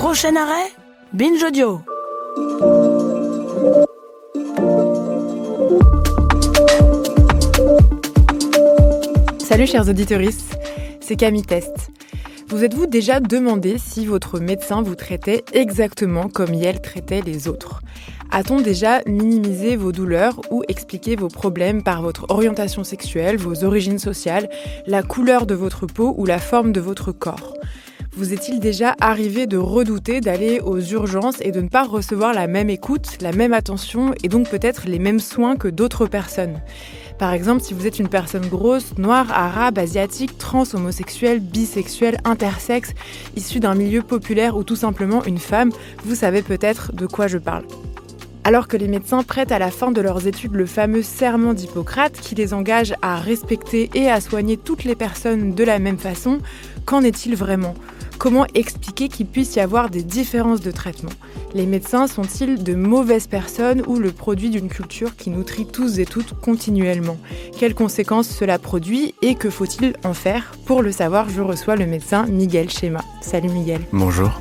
Prochain arrêt, Binge Audio. Salut chers auditeurs, c'est Camille Test. Vous êtes-vous déjà demandé si votre médecin vous traitait exactement comme Yael traitait les autres ? A-t-on déjà minimisé vos douleurs ou expliqué vos problèmes par votre orientation sexuelle, vos origines sociales, la couleur de votre peau ou la forme de votre corps ? Vous est-il déjà arrivé de redouter d'aller aux urgences et de ne pas recevoir la même écoute, la même attention et donc peut-être les mêmes soins que d'autres personnes ? Par exemple, si vous êtes une personne grosse, noire, arabe, asiatique, trans, homosexuelle, bisexuelle, intersexe, issue d'un milieu populaire ou tout simplement une femme, vous savez peut-être de quoi je parle. Alors que les médecins prêtent à la fin de leurs études le fameux serment d'Hippocrate qui les engage à respecter et à soigner toutes les personnes de la même façon, qu'en est-il vraiment ? Comment expliquer qu'il puisse y avoir des différences de traitement ? Les médecins sont-ils de mauvaises personnes ou le produit d'une culture qui nous trie tous et toutes continuellement ? Quelles conséquences cela produit et que faut-il en faire ? Pour le savoir, je reçois le médecin Miguel Chema. Salut Miguel. Bonjour.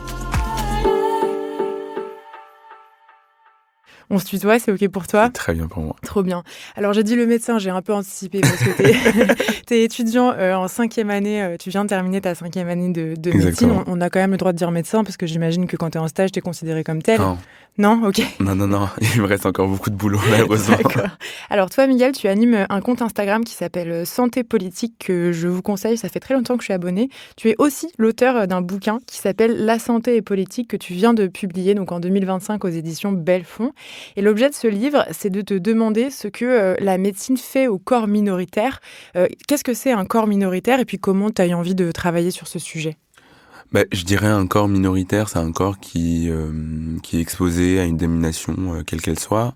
On se tutoie, c'est OK pour toi ? C'est très bien pour moi. Trop bien. Alors j'ai dit le médecin, j'ai un peu anticipé parce que t'es étudiant en 5e année, tu viens de terminer ta 5e année de médecine. On a quand même le droit de dire médecin parce que j'imagine que quand t'es en stage, t'es considéré comme tel. Non, OK. Non, il me reste encore beaucoup de boulot malheureusement. D'accord. Alors toi Miguel, tu animes un compte Instagram qui s'appelle Santé Politique que je vous conseille, ça fait très longtemps que je suis abonnée. Tu es aussi l'auteur d'un bouquin qui s'appelle La santé et politique que tu viens de publier donc en 2025 aux éditions Belfond. Et l'objet de ce livre, c'est de te demander ce que la médecine fait au corps minoritaire. Qu'est-ce que c'est un corps minoritaire et puis comment tu as eu envie de travailler sur ce sujet ? Je dirais un corps minoritaire, c'est un corps qui est exposé à une domination, quelle qu'elle soit,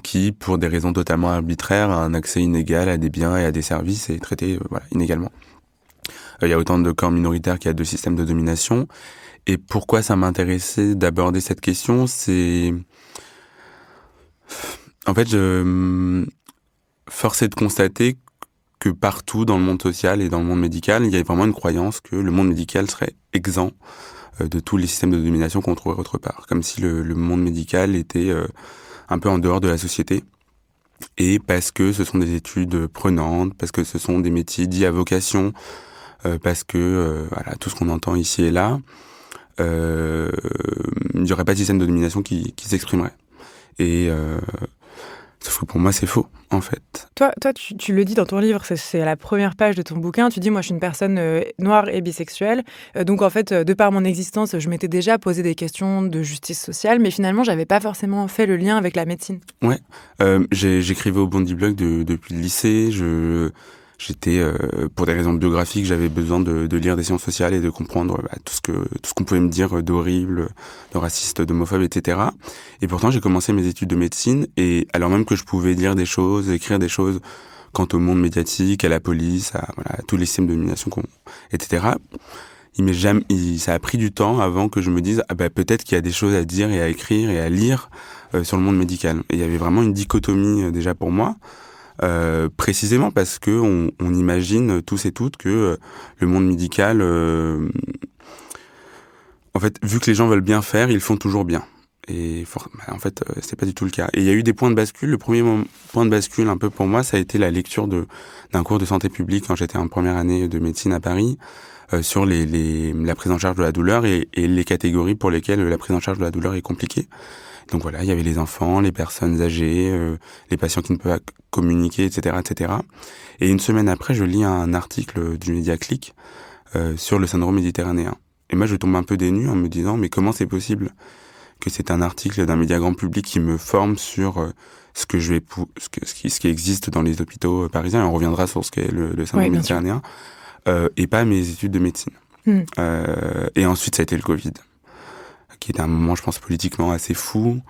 qui, pour des raisons totalement arbitraires, a un accès inégal à des biens et à des services et est traité inégalement. Il y a autant de corps minoritaires qu'il y a de systèmes de domination. Et pourquoi ça m'intéressait d'aborder cette question, c'est... En fait, force est de constater que partout dans le monde social et dans le monde médical, il y a vraiment une croyance que le monde médical serait exempt de tous les systèmes de domination qu'on trouverait autre part. Comme si le monde médical était un peu en dehors de la société. Et parce que ce sont des études prenantes, parce que ce sont des métiers dits à vocation, parce que tout ce qu'on entend ici et là, il n'y aurait pas de système de domination qui s'exprimerait. Et sauf que pour moi, c'est faux, en fait. Toi, tu le dis dans ton livre, c'est à la première page de ton bouquin, tu dis « Moi, je suis une personne noire et bisexuelle. Donc, en fait, de par mon existence, je m'étais déjà posé des questions de justice sociale, mais finalement, j'avais pas forcément fait le lien avec la médecine. » Ouais, j'écrivais au Bondi Blog depuis le lycée. J'étais, pour des raisons biographiques, j'avais besoin de lire des sciences sociales et de comprendre tout ce qu'on pouvait me dire d'horrible, de raciste, d'homophobe, etc. Et pourtant, j'ai commencé mes études de médecine et alors même que je pouvais dire des choses, écrire des choses quant au monde médiatique, à la police, à tous les systèmes de domination, etc. Ça a pris du temps avant que je me dise peut-être qu'il y a des choses à dire et à écrire et à lire sur le monde médical. Et il y avait vraiment une dichotomie déjà pour moi. Précisément parce que on imagine tous et toutes que le monde médical, en fait, vu que les gens veulent bien faire, ils font toujours bien. Et en fait, c'est pas du tout le cas. Et il y a eu des points de bascule. Le premier point de bascule, un peu pour moi, ça a été la lecture d'un cours de santé publique quand j'étais en première année de médecine à Paris, sur la prise en charge de la douleur et les catégories pour lesquelles la prise en charge de la douleur est compliquée. Donc voilà, il y avait les enfants, les personnes âgées, les patients qui ne peuvent pas communiquer, etc., etc. Et une semaine après, je lis un article du média Click sur le syndrome méditerranéen. Et moi, je tombe un peu dénu en me disant, mais comment c'est possible que c'est un article d'un média grand public qui me forme sur ce qui existe dans les hôpitaux parisiens, et on reviendra sur ce qu'est le syndrome méditerranéen, et pas mes études de médecine. Et ensuite, ça a été le Covid, qui était un moment, je pense, politiquement assez fou,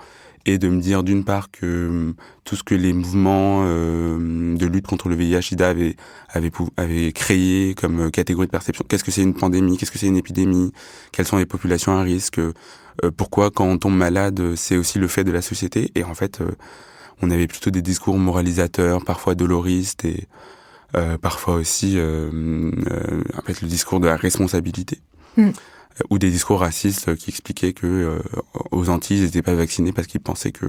et de me dire d'une part que tout ce que les mouvements de lutte contre le VIH/SIDA avaient créé comme catégorie de perception, qu'est-ce que c'est une pandémie, qu'est-ce que c'est une épidémie, quelles sont les populations à risque, pourquoi quand on tombe malade, c'est aussi le fait de la société, et en fait, on avait plutôt des discours moralisateurs, parfois doloristes, et parfois aussi en fait, le discours de la responsabilité. ou des discours racistes qui expliquaient que aux Antilles, ils n'étaient pas vaccinés parce qu'ils pensaient que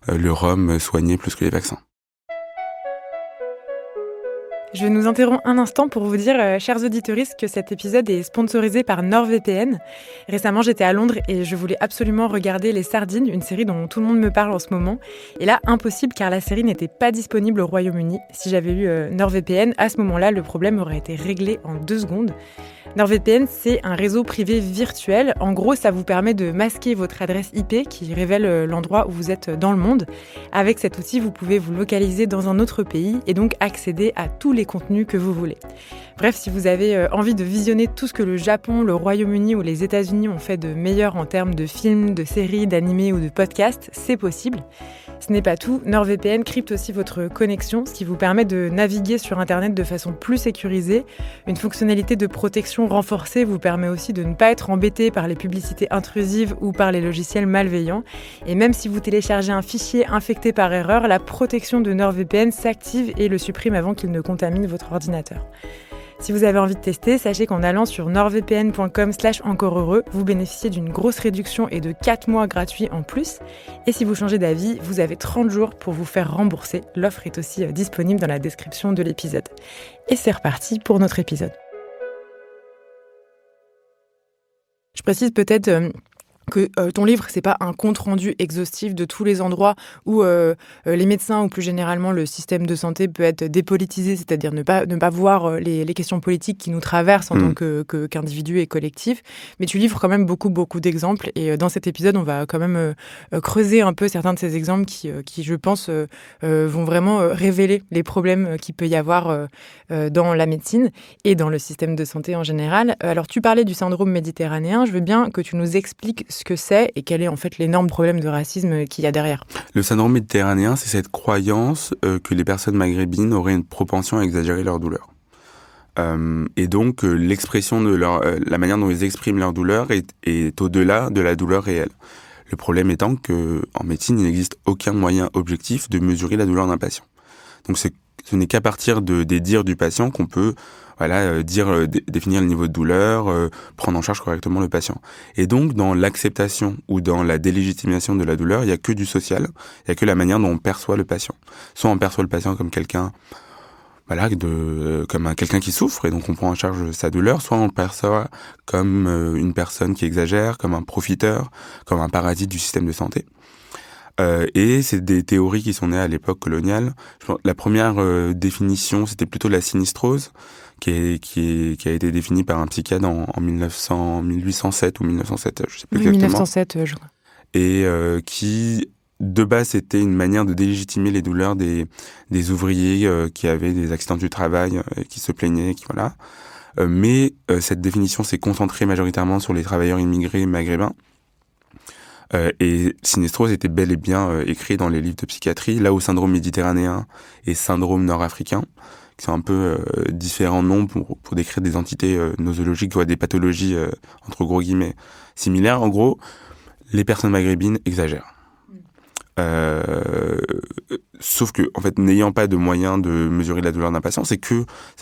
le rhum soignait plus que les vaccins. Je vais nous interrompre un instant pour vous dire, chers auditeurs, que cet épisode est sponsorisé par NordVPN. Récemment, j'étais à Londres et je voulais absolument regarder Les Sardines, une série dont tout le monde me parle en ce moment. Et là, impossible car la série n'était pas disponible au Royaume-Uni. Si j'avais eu NordVPN, à ce moment-là, le problème aurait été réglé en 2 secondes. NordVPN, c'est un réseau privé virtuel. En gros, ça vous permet de masquer votre adresse IP qui révèle l'endroit où vous êtes dans le monde. Avec cet outil, vous pouvez vous localiser dans un autre pays et donc accéder à tous les contenus que vous voulez. Bref, si vous avez envie de visionner tout ce que le Japon, le Royaume-Uni ou les États-Unis ont fait de meilleur en termes de films, de séries, d'animés ou de podcasts, c'est possible. Ce n'est pas tout, NordVPN crypte aussi votre connexion, ce qui vous permet de naviguer sur Internet de façon plus sécurisée. Une fonctionnalité de protection renforcée vous permet aussi de ne pas être embêté par les publicités intrusives ou par les logiciels malveillants. Et même si vous téléchargez un fichier infecté par erreur, la protection de NordVPN s'active et le supprime avant qu'il ne contamine votre ordinateur. Si vous avez envie de tester, sachez qu'en allant sur nordvpn.com/encoreheureux, vous bénéficiez d'une grosse réduction et de 4 mois gratuits en plus. Et si vous changez d'avis, vous avez 30 jours pour vous faire rembourser. L'offre est aussi disponible dans la description de l'épisode. Et c'est reparti pour notre épisode. Je précise peut-être que ton livre, c'est pas un compte-rendu exhaustif de tous les endroits où les médecins ou plus généralement le système de santé peut être dépolitisé, c'est-à-dire ne pas voir les questions politiques qui nous traversent en tant qu'individus et collectifs. Mais tu livres quand même beaucoup d'exemples et dans cet épisode, on va quand même creuser un peu certains de ces exemples qui je pense, vont vraiment révéler les problèmes qu'il peut y avoir dans la médecine et dans le système de santé en général. Alors, tu parlais du syndrome méditerranéen. Je veux bien que tu nous expliques ce que c'est et quel est en fait l'énorme problème de racisme qu'il y a derrière. Le syndrome méditerranéen, c'est cette croyance que les personnes maghrébines auraient une propension à exagérer leur douleur. Et donc, l'expression de la manière dont ils expriment leur douleur est au-delà de la douleur réelle. Le problème étant qu'en médecine, il n'existe aucun moyen objectif de mesurer la douleur d'un patient. Donc, ce n'est qu'à partir des dires du patient qu'on peut définir le niveau de douleur, prendre en charge correctement le patient. Et donc, dans l'acceptation ou dans la délégitimation de la douleur, il n'y a que du social, il n'y a que la manière dont on perçoit le patient. Soit on perçoit le patient comme quelqu'un quelqu'un qui souffre et donc on prend en charge sa douleur, soit on le perçoit comme une personne qui exagère, comme un profiteur, comme un parasite du système de santé. Et c'est des théories qui sont nées à l'époque coloniale. La première définition, c'était plutôt la sinistrose, qui a été définie par un psychiatre en 1807 ou 1907, je sais plus exactement. 1907, je crois. Et qui, de base, c'était une manière de délégitimer les douleurs des ouvriers qui avaient des accidents du travail, qui se plaignaient, mais cette définition s'est concentrée majoritairement sur les travailleurs immigrés maghrébins. Et sinistrose était bel et bien écrit dans les livres de psychiatrie, là où syndrome méditerranéen et syndrome nord-africain, qui sont un peu différents noms pour décrire des entités nosologiques ou des pathologies, entre gros guillemets, similaires. En gros, les personnes maghrébines exagèrent. Sauf que, en fait, n'ayant pas de moyen de mesurer la douleur d'un patient, c'est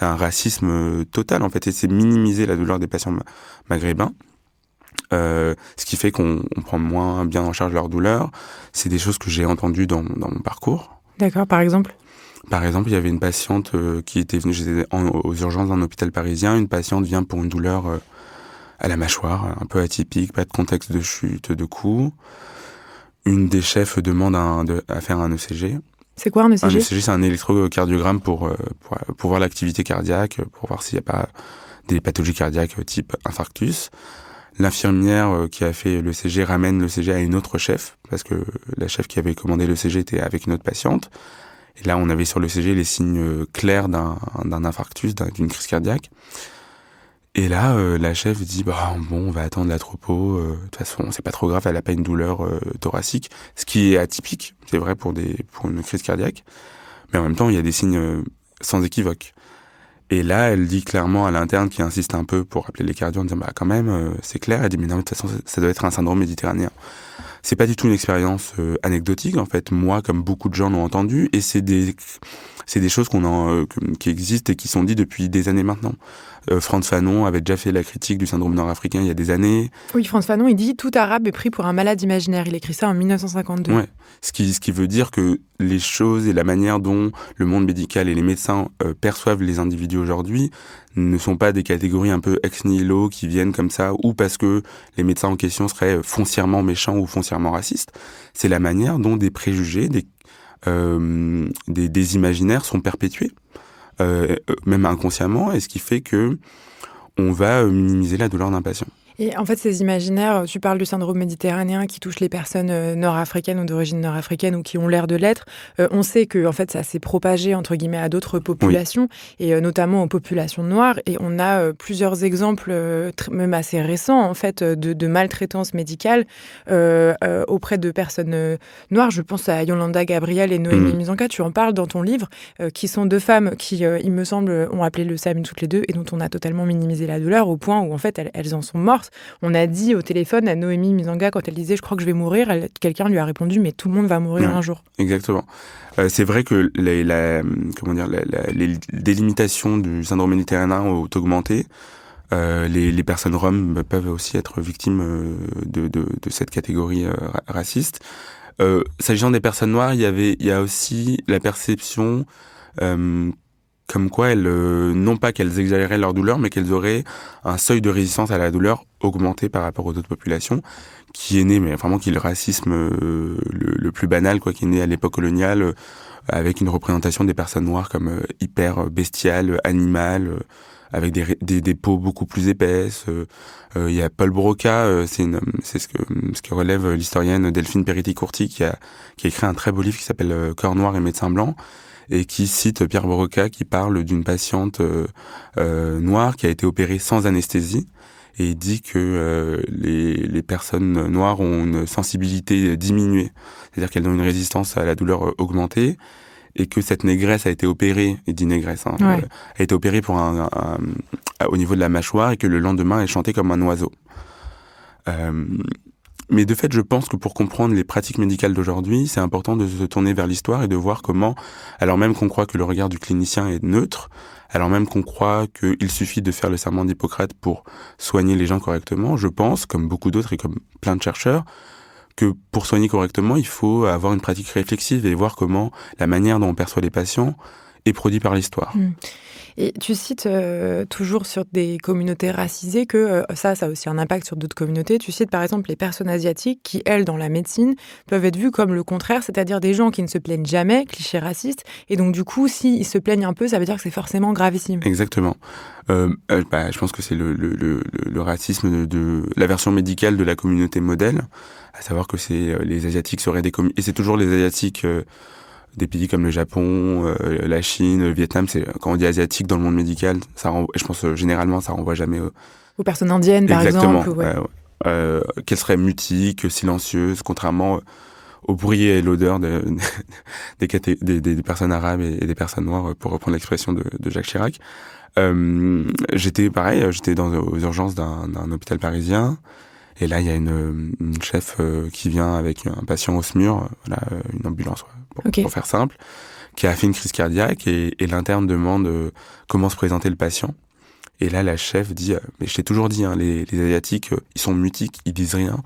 un racisme total, en fait, et c'est minimiser la douleur des patients maghrébins. Ce qui fait qu'on prend moins bien en charge leur douleur. C'est des choses que j'ai entendues dans mon parcours. D'accord, par exemple ? Par exemple, il y avait une patiente qui était venue, j'étais aux urgences d'un hôpital parisien. Une patiente vient pour une douleur à la mâchoire, un peu atypique, pas de contexte de chute, de coup. Une des chefs demande à faire un ECG. C'est quoi un ECG ? Un ECG, c'est un électrocardiogramme pour voir l'activité cardiaque, pour voir s'il n'y a pas des pathologies cardiaques type infarctus. L'infirmière qui a fait l'ECG ramène l'ECG à une autre chef, parce que la chef qui avait commandé l'ECG était avec une autre patiente. Et là, on avait sur l'ECG les signes clairs d'un infarctus, d'une crise cardiaque. Et là, la chef dit on va attendre la tropo. De toute façon, c'est pas trop grave, elle a pas une douleur thoracique, ce qui est atypique, c'est vrai pour une crise cardiaque. Mais en même temps, il y a des signes sans équivoque. Et là, elle dit clairement à l'interne qui insiste un peu pour appeler les cardios en disant quand même, c'est clair. Elle dit mais non, de toute façon, ça doit être un syndrome méditerranéen. C'est pas du tout une expérience anecdotique, en fait. Moi, comme beaucoup de gens l'ont entendu, et c'est des c'est des choses qui existent et qui sont dites depuis des années maintenant. Frantz Fanon avait déjà fait la critique du syndrome nord-africain il y a des années. Oui, Frantz Fanon, il dit « Tout arabe est pris pour un malade imaginaire ». Il écrit ça en 1952. Ouais. Ce qui veut dire que les choses et la manière dont le monde médical et les médecins perçoivent les individus aujourd'hui ne sont pas des catégories un peu ex nihilo qui viennent comme ça, ou parce que les médecins en question seraient foncièrement méchants ou foncièrement racistes. C'est la manière dont des préjugés, des imaginaires sont perpétués. Même inconsciemment, et ce qui fait que on va minimiser la douleur d'un patient. Et en fait, ces imaginaires, tu parles du syndrome méditerranéen qui touche les personnes nord-africaines ou d'origine nord-africaine ou qui ont l'air de l'être. On sait que en fait, ça s'est propagé entre guillemets à d'autres populations, oui. Et notamment aux populations noires. Et on a plusieurs exemples, même assez récents en fait, de maltraitance médicale auprès de personnes noires. Je pense à Yolanda Gabriel et Noémie Musanka. Tu en parles dans ton livre, qui sont deux femmes qui, il me semble, ont appelé le SAMU toutes les deux et dont on a totalement minimisé la douleur au point où en fait elles en sont mortes. On a dit au téléphone à Noémie Musanka, quand elle disait « je crois que je vais mourir », quelqu'un lui a répondu « mais tout le monde va mourir un jour ». Exactement. C'est vrai que les délimitations du syndrome méditerranéen ont augmenté. Les personnes roms peuvent aussi être victimes de cette catégorie raciste. S'agissant des personnes noires, il y a aussi la perception comme quoi elles, non pas qu'elles exagéraient leur douleur, mais qu'elles auraient un seuil de résistance à la douleur augmenté par rapport aux autres populations, qui est né, mais vraiment qui est le racisme le plus banal, quoi, qui est né à l'époque coloniale, avec une représentation des personnes noires comme hyper bestiales, animales, avec des peaux beaucoup plus épaisses. Il y a Paul Broca, c'est ce que relève l'historienne Delphine Peretti-Courti, qui a écrit un très beau livre qui s'appelle Corps noir et médecin blanc, et qui cite Pierre Broca, qui parle d'une patiente noire qui a été opérée sans anesthésie, et il dit que les personnes noires ont une sensibilité diminuée, c'est-à-dire qu'elles ont une résistance à la douleur augmentée, et que cette négresse a été opérée, il dit négresse, a été opérée pour au niveau de la mâchoire, et que le lendemain elle chantait comme un oiseau. Mais de fait, je pense que pour comprendre les pratiques médicales d'aujourd'hui, c'est important de se tourner vers l'histoire et de voir comment, alors même qu'on croit que le regard du clinicien est neutre, alors même qu'on croit qu'il suffit de faire le serment d'Hippocrate pour soigner les gens correctement, je pense, comme beaucoup d'autres et comme plein de chercheurs, que pour soigner correctement, il faut avoir une pratique réflexive et voir comment la manière dont on perçoit les patients est produite par l'histoire. Et tu cites toujours sur des communautés racisées que ça a aussi un impact sur d'autres communautés. Tu cites par exemple les personnes asiatiques qui, elles, dans la médecine, peuvent être vues comme le contraire, c'est-à-dire des gens qui ne se plaignent jamais, cliché raciste, et donc du coup, s'ils se plaignent un peu, ça veut dire que c'est forcément gravissime. Exactement. Je pense que c'est le racisme de la version médicale de la communauté modèle, à savoir que les Asiatiques seraient et c'est toujours les Asiatiques... des pays comme le Japon, la Chine, le Vietnam, quand on dit asiatique dans le monde médical, je pense généralement ça renvoie jamais aux personnes indiennes, par exemple. Ouais. Qu'elles seraient mutiques, silencieuses, contrairement au bruit et l'odeur des personnes arabes et des personnes noires, pour reprendre l'expression de Jacques Chirac. J'étais aux urgences d'un hôpital parisien. Et là, il y a une chef qui vient avec un patient au SMUR, une ambulance, pour faire simple, qui a fait une crise cardiaque, et l'interne demande comment se présenter le patient. Et là, la chef dit mais je t'ai toujours dit, les Asiatiques, ils sont mutiques, ils disent rien.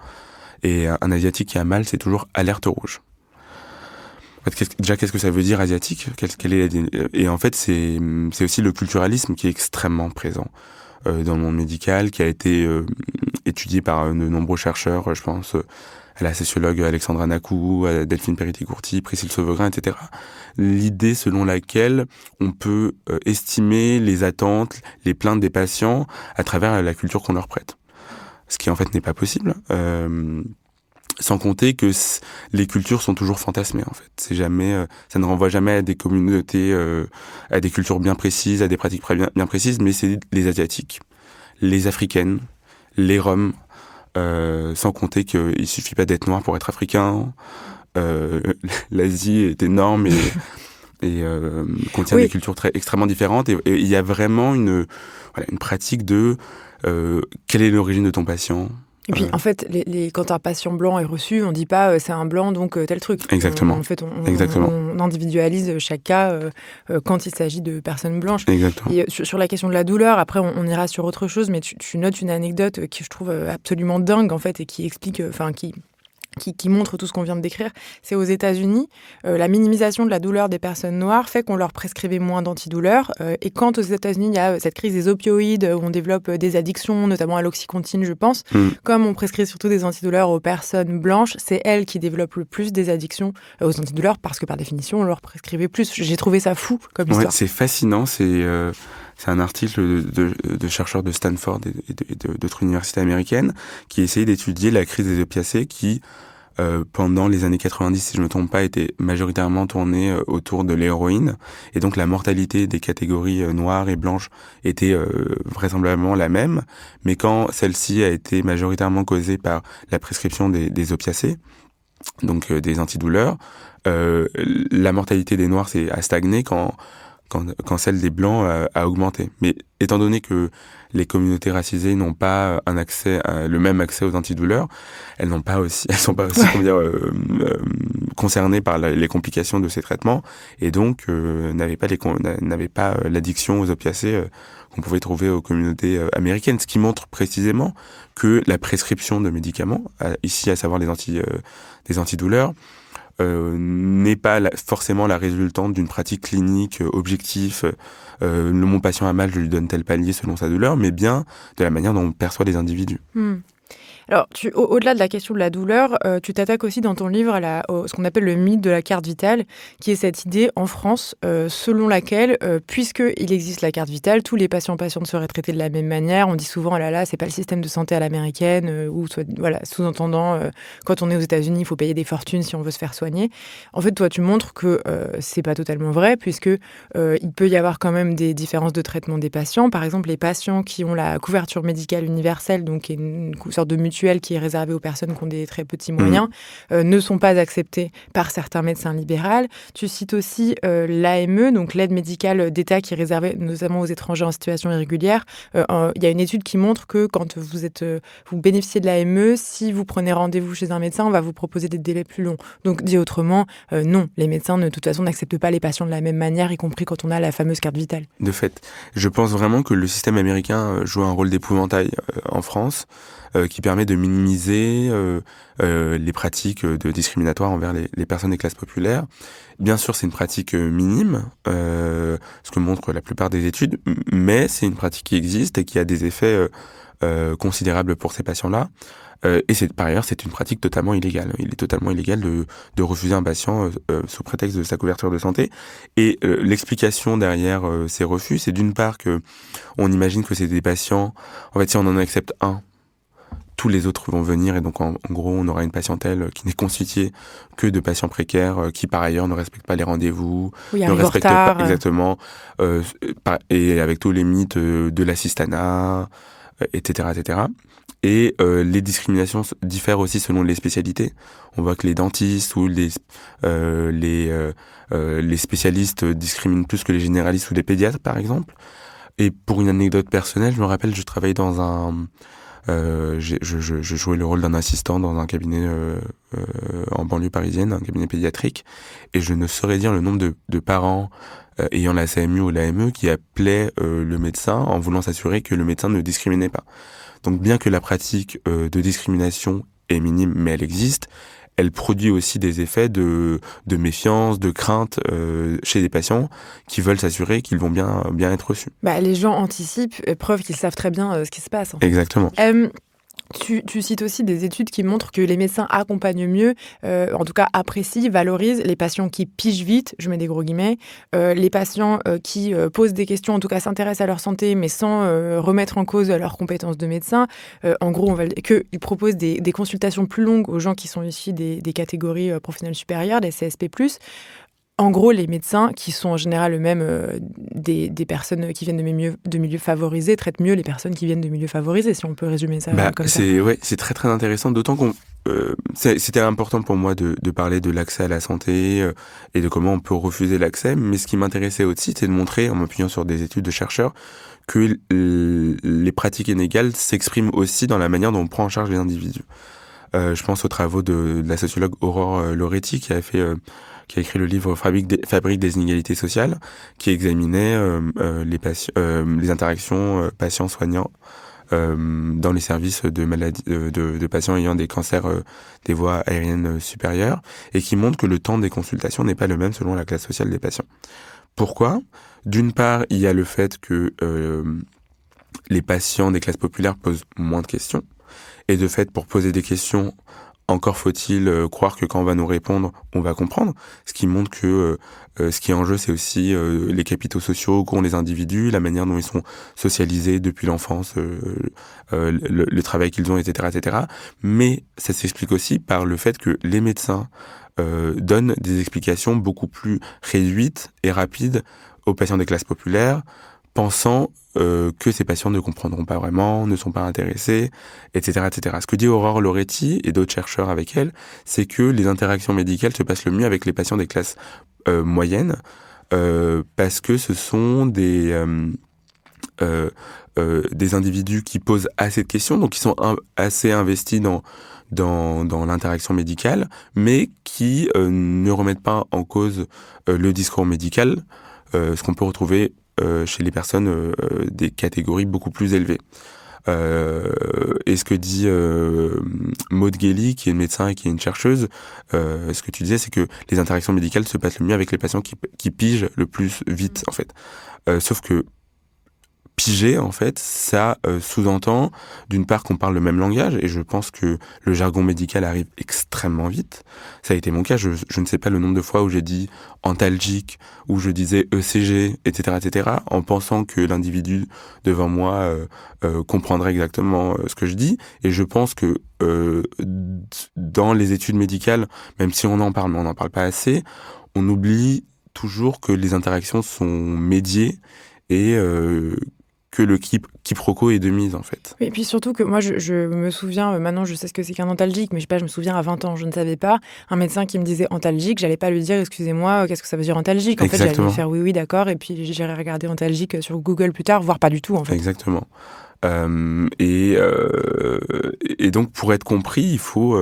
Et un Asiatique qui a mal, c'est toujours alerte rouge. En fait, qu'est-ce que ça veut dire asiatique ? Et en fait, c'est aussi le culturalisme qui est extrêmement présent dans le monde médical, qui a été étudié par de nombreux chercheurs, je pense à la sociologue Alexandra Nacou, à Delphine Peretti-Courti, Priscille Sauvegrain, etc. L'idée selon laquelle on peut estimer les attentes, les plaintes des patients à travers la culture qu'on leur prête. Ce qui en fait n'est pas possible. Sans compter que les cultures sont toujours fantasmées, en fait. C'est jamais, ça ne renvoie jamais à des communautés, à des cultures bien précises, à des pratiques bien précises, mais c'est les Asiatiques, les Africaines, les Roms, sans compter qu'il suffit pas d'être noir pour être africain. L'Asie est énorme et contient des cultures extrêmement différentes. Et il y a vraiment une pratique de quelle est l'origine de ton patient ? Et puis, en fait, quand un patient blanc est reçu, on ne dit pas c'est un blanc, donc tel truc. Exactement. En fait, Exactement. on individualise chaque cas quand il s'agit de personnes blanches. Exactement. Et sur la question de la douleur, après, on ira sur autre chose, mais tu notes une anecdote qui je trouve absolument dingue, en fait, et qui explique, qui montre tout ce qu'on vient de décrire. C'est aux États-Unis, la minimisation de la douleur des personnes noires fait qu'on leur prescrivait moins d'antidouleurs. Et quand aux États-Unis, il y a cette crise des opioïdes, où on développe des addictions, notamment à l'oxycontine, je pense, comme on prescrit surtout des antidouleurs aux personnes blanches, c'est elles qui développent le plus des addictions aux antidouleurs, parce que par définition, on leur prescrivait plus. J'ai trouvé ça fou comme histoire. Ouais, c'est fascinant, c'est un article de chercheurs de Stanford et d'autres universités américaines qui essayaient d'étudier la crise des opiacés qui, pendant les années 90, si je ne me trompe pas, était majoritairement tournée autour de l'héroïne. Et donc la mortalité des catégories noires et blanches était vraisemblablement la même. Mais quand celle-ci a été majoritairement causée par la prescription des opiacés, donc des antidouleurs, la mortalité des noirs a stagné quand celle des blancs a augmenté. Mais étant donné que les communautés racisées n'ont pas le même accès aux antidouleurs, elles sont pas aussi concernées par les complications de ces traitements, et donc n'avaient pas l'addiction aux opiacés qu'on pouvait trouver aux communautés américaines, ce qui montre précisément que la prescription de médicaments, ici à savoir des antidouleurs, n'est pas forcément la résultante d'une pratique clinique objective. Mon patient a mal, je lui donne tel palier selon sa douleur, mais bien de la manière dont on perçoit les individus. Alors, au-delà de la question de la douleur, tu t'attaques aussi dans ton livre à ce qu'on appelle le mythe de la carte vitale, qui est cette idée en France selon laquelle, puisqu'il existe la carte vitale, tous les patientes seraient traités de la même manière. On dit souvent, ah là là, c'est pas le système de santé à l'américaine, sous-entendant, quand on est aux États-Unis, il faut payer des fortunes si on veut se faire soigner. En fait, toi, tu montres que c'est pas totalement vrai, puisque il peut y avoir quand même des différences de traitement des patients. Par exemple, les patients qui ont la couverture médicale universelle, donc qui est une sorte de mutuelle qui est réservée aux personnes qui ont des très petits moyens, ne sont pas acceptés par certains médecins libéraux. Tu cites aussi l'AME, donc l'aide médicale d'État qui est réservée notamment aux étrangers en situation irrégulière. Il y a une étude qui montre que quand vous bénéficiez de l'AME, si vous prenez rendez-vous chez un médecin, on va vous proposer des délais plus longs. Donc, dit autrement, non, les médecins de toute façon n'acceptent pas les patients de la même manière, y compris quand on a la fameuse carte vitale. De fait, je pense vraiment que le système américain joue un rôle d'épouvantail en France, qui permet de minimiser les pratiques discriminatoires envers les personnes des classes populaires. Bien sûr, c'est une pratique minime, ce que montrent la plupart des études, mais c'est une pratique qui existe et qui a des effets considérables pour ces patients-là. Et par ailleurs, c'est une pratique totalement illégale. Il est totalement illégal de refuser un patient sous prétexte de sa couverture de santé. Et l'explication derrière ces refus, c'est d'une part que on imagine que c'est des patients. En fait, si on en accepte un, tous les autres vont venir, et donc en gros on aura une patientèle qui n'est constituée que de patients précaires qui par ailleurs ne respectent pas les rendez-vous, ne respectent pas exactement, et avec tous les mythes de l'assistanat, etc., etc. Et les discriminations diffèrent aussi selon les spécialités. On voit que les dentistes ou les spécialistes discriminent plus que les généralistes ou les pédiatres, par exemple. Et pour une anecdote personnelle, je me rappelle, je travaillais dans un... je jouais le rôle d'un assistant dans un cabinet en banlieue parisienne, un cabinet pédiatrique, et je ne saurais dire le nombre de parents ayant la CMU ou l'AME qui appelaient le médecin en voulant s'assurer que le médecin ne discriminait pas. Donc bien que la pratique de discrimination est minime, mais elle existe, elle produit aussi des effets de méfiance, de crainte chez des patients qui veulent s'assurer qu'ils vont bien être reçus. Les gens anticipent, preuve qu'ils savent très bien ce qui se passe. Exactement. Tu cites aussi des études qui montrent que les médecins accompagnent mieux, en tout cas apprécient, valorisent les patients qui pigent vite, je mets des gros guillemets, les patients qui posent des questions, en tout cas s'intéressent à leur santé, mais sans remettre en cause leurs compétences de médecin. En gros, qu'ils proposent des consultations plus longues aux gens qui sont issus des catégories professionnelles supérieures, des CSP+. En gros, les médecins, qui sont en général eux-mêmes des personnes qui viennent de milieux favorisés, traitent mieux les personnes qui viennent de milieux favorisés, si on peut résumer ça comme ça. C'est très très intéressant, d'autant c'était important pour moi de parler de l'accès à la santé et de comment on peut refuser l'accès, mais ce qui m'intéressait aussi, c'est de montrer, en m'appuyant sur des études de chercheurs, que les pratiques inégales s'expriment aussi dans la manière dont on prend en charge les individus. Je pense aux travaux de la sociologue Aurore Loretti qui a écrit le livre Fabrique des inégalités sociales, qui examinait les interactions patients-soignants dans les services de maladies de patients ayant des cancers des voies aériennes supérieures, et qui montre que le temps des consultations n'est pas le même selon la classe sociale des patients. Pourquoi ? D'une part, il y a le fait que les patients des classes populaires posent moins de questions, et de fait, pour poser des questions, encore faut-il croire que quand on va nous répondre, on va comprendre. Ce qui montre que ce qui est en jeu, c'est aussi les capitaux sociaux qu'ont les individus, la manière dont ils sont socialisés depuis l'enfance, le travail qu'ils ont, etc., etc. Mais ça s'explique aussi par le fait que les médecins donnent des explications beaucoup plus réduites et rapides aux patients des classes populaires, pensant que ces patients ne comprendront pas vraiment, ne sont pas intéressés, etc., etc. Ce que dit Aurore Loretti et d'autres chercheurs avec elle, c'est que les interactions médicales se passent le mieux avec les patients des classes moyennes, parce que ce sont des individus qui posent assez de questions, donc qui sont assez investis dans l'interaction médicale, mais qui ne remettent pas en cause le discours médical, ce qu'on peut retrouver chez les personnes des catégories beaucoup plus élevées. Et ce que dit Maud Gheli, qui est une médecin et qui est une chercheuse, ce que tu disais, c'est que les interactions médicales se passent le mieux avec les patients qui pigent le plus vite, en fait. Sauf que piger, en fait, ça sous-entend d'une part qu'on parle le même langage, et je pense que le jargon médical arrive extrêmement vite. Ça a été mon cas, je ne sais pas le nombre de fois où j'ai dit antalgique, où je disais ECG, etc., etc., en pensant que l'individu devant moi comprendrait exactement ce que je dis. Et je pense que dans les études médicales, même si on en parle, mais on n'en parle pas assez, on oublie toujours que les interactions sont médiées et que le quiproquo est de mise, en fait. Et puis surtout que moi, je me souviens, maintenant je sais ce que c'est qu'un antalgique, mais je sais pas, je me souviens à 20 ans, je ne savais pas. Un médecin qui me disait antalgique, j'allais pas lui dire, excusez-moi, qu'est-ce que ça veut dire antalgique ? En fait, j'allais lui faire oui, d'accord, et puis j'irai regarder antalgique sur Google plus tard, voire pas du tout, en fait. Exactement. Et donc, pour être compris, il faut...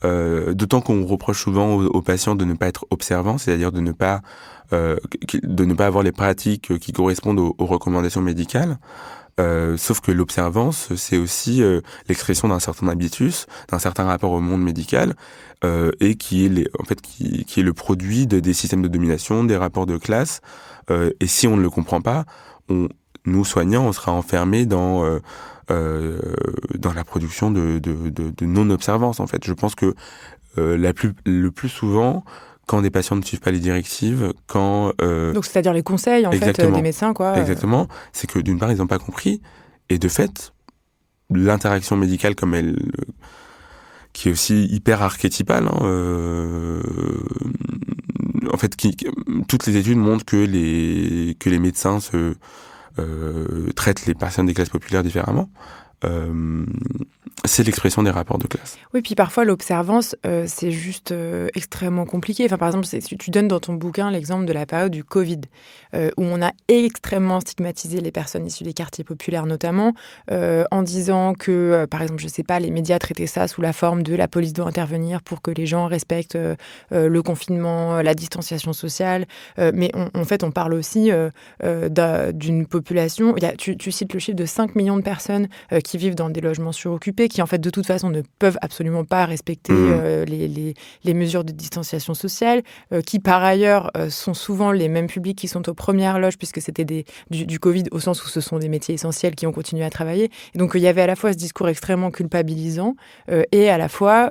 d'autant qu'on reproche souvent aux patients de ne pas être observants, c'est-à-dire de ne pas avoir les pratiques qui correspondent aux recommandations médicales. Sauf que l'observance, c'est aussi l'expression d'un certain habitus, d'un certain rapport au monde médical, et qui est le produit des systèmes de domination, des rapports de classe. Et si on ne le comprend pas, nous soignants, on sera enfermés dans la production de non-observance, en fait. Je pense que le plus souvent, quand des patients ne suivent pas les directives, donc c'est-à-dire les conseils, en fait, des médecins, quoi. Exactement. C'est que d'une part, ils n'ont pas compris, et de fait, l'interaction médicale comme elle... qui est aussi hyper archétypale, en fait, toutes les études montrent que les médecins traitent les personnes des classes populaires différemment. C'est l'expression des rapports de classe. Oui, puis parfois l'observance, c'est juste extrêmement compliqué. Enfin, par exemple, tu donnes dans ton bouquin l'exemple de la période du Covid, où on a extrêmement stigmatisé les personnes issues des quartiers populaires notamment, en disant que, par exemple, je sais pas, les médias traitaient ça sous la forme de la police doit intervenir pour que les gens respectent le confinement, la distanciation sociale. Mais en fait, on parle aussi d'une population... Tu cites le chiffre de 5 millions de personnes qui vivent dans des logements suroccupés, qui en fait de toute façon ne peuvent absolument pas respecter les mesures de distanciation sociale, qui par ailleurs sont souvent les mêmes publics qui sont aux premières loges, puisque c'était du Covid, au sens où ce sont des métiers essentiels qui ont continué à travailler. Et donc il y avait à la fois ce discours extrêmement culpabilisant et à la fois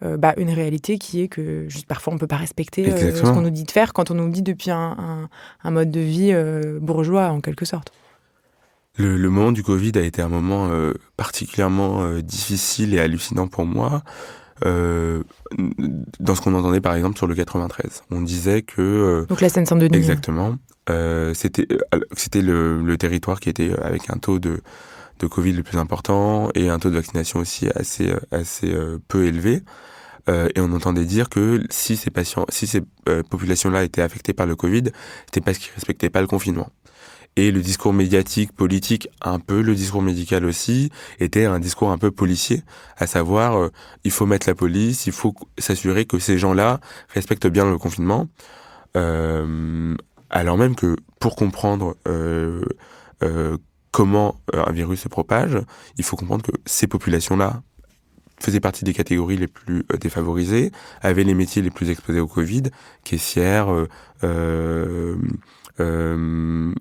une réalité qui est que juste parfois on ne peut pas respecter ce qu'on nous dit de faire quand on nous dit depuis un mode de vie bourgeois en quelque sorte. Le moment du Covid a été un moment particulièrement difficile et hallucinant pour moi, dans ce qu'on entendait par exemple sur le 93. On disait que... donc la Seine-Saint-Denis. Exactement. C'était le territoire qui était avec un taux de Covid le plus important et un taux de vaccination aussi assez peu élevé. Et on entendait dire que si ces populations-là étaient affectées par le Covid, c'était parce qu'ils respectaient pas le confinement. Et le discours médiatique, politique, un peu le discours médical aussi, était un discours un peu policier, à savoir, il faut mettre la police, il faut s'assurer que ces gens-là respectent bien le confinement, alors même que pour comprendre comment un virus se propage, il faut comprendre que ces populations-là faisaient partie des catégories les plus défavorisées, avaient les métiers les plus exposés au Covid, caissières,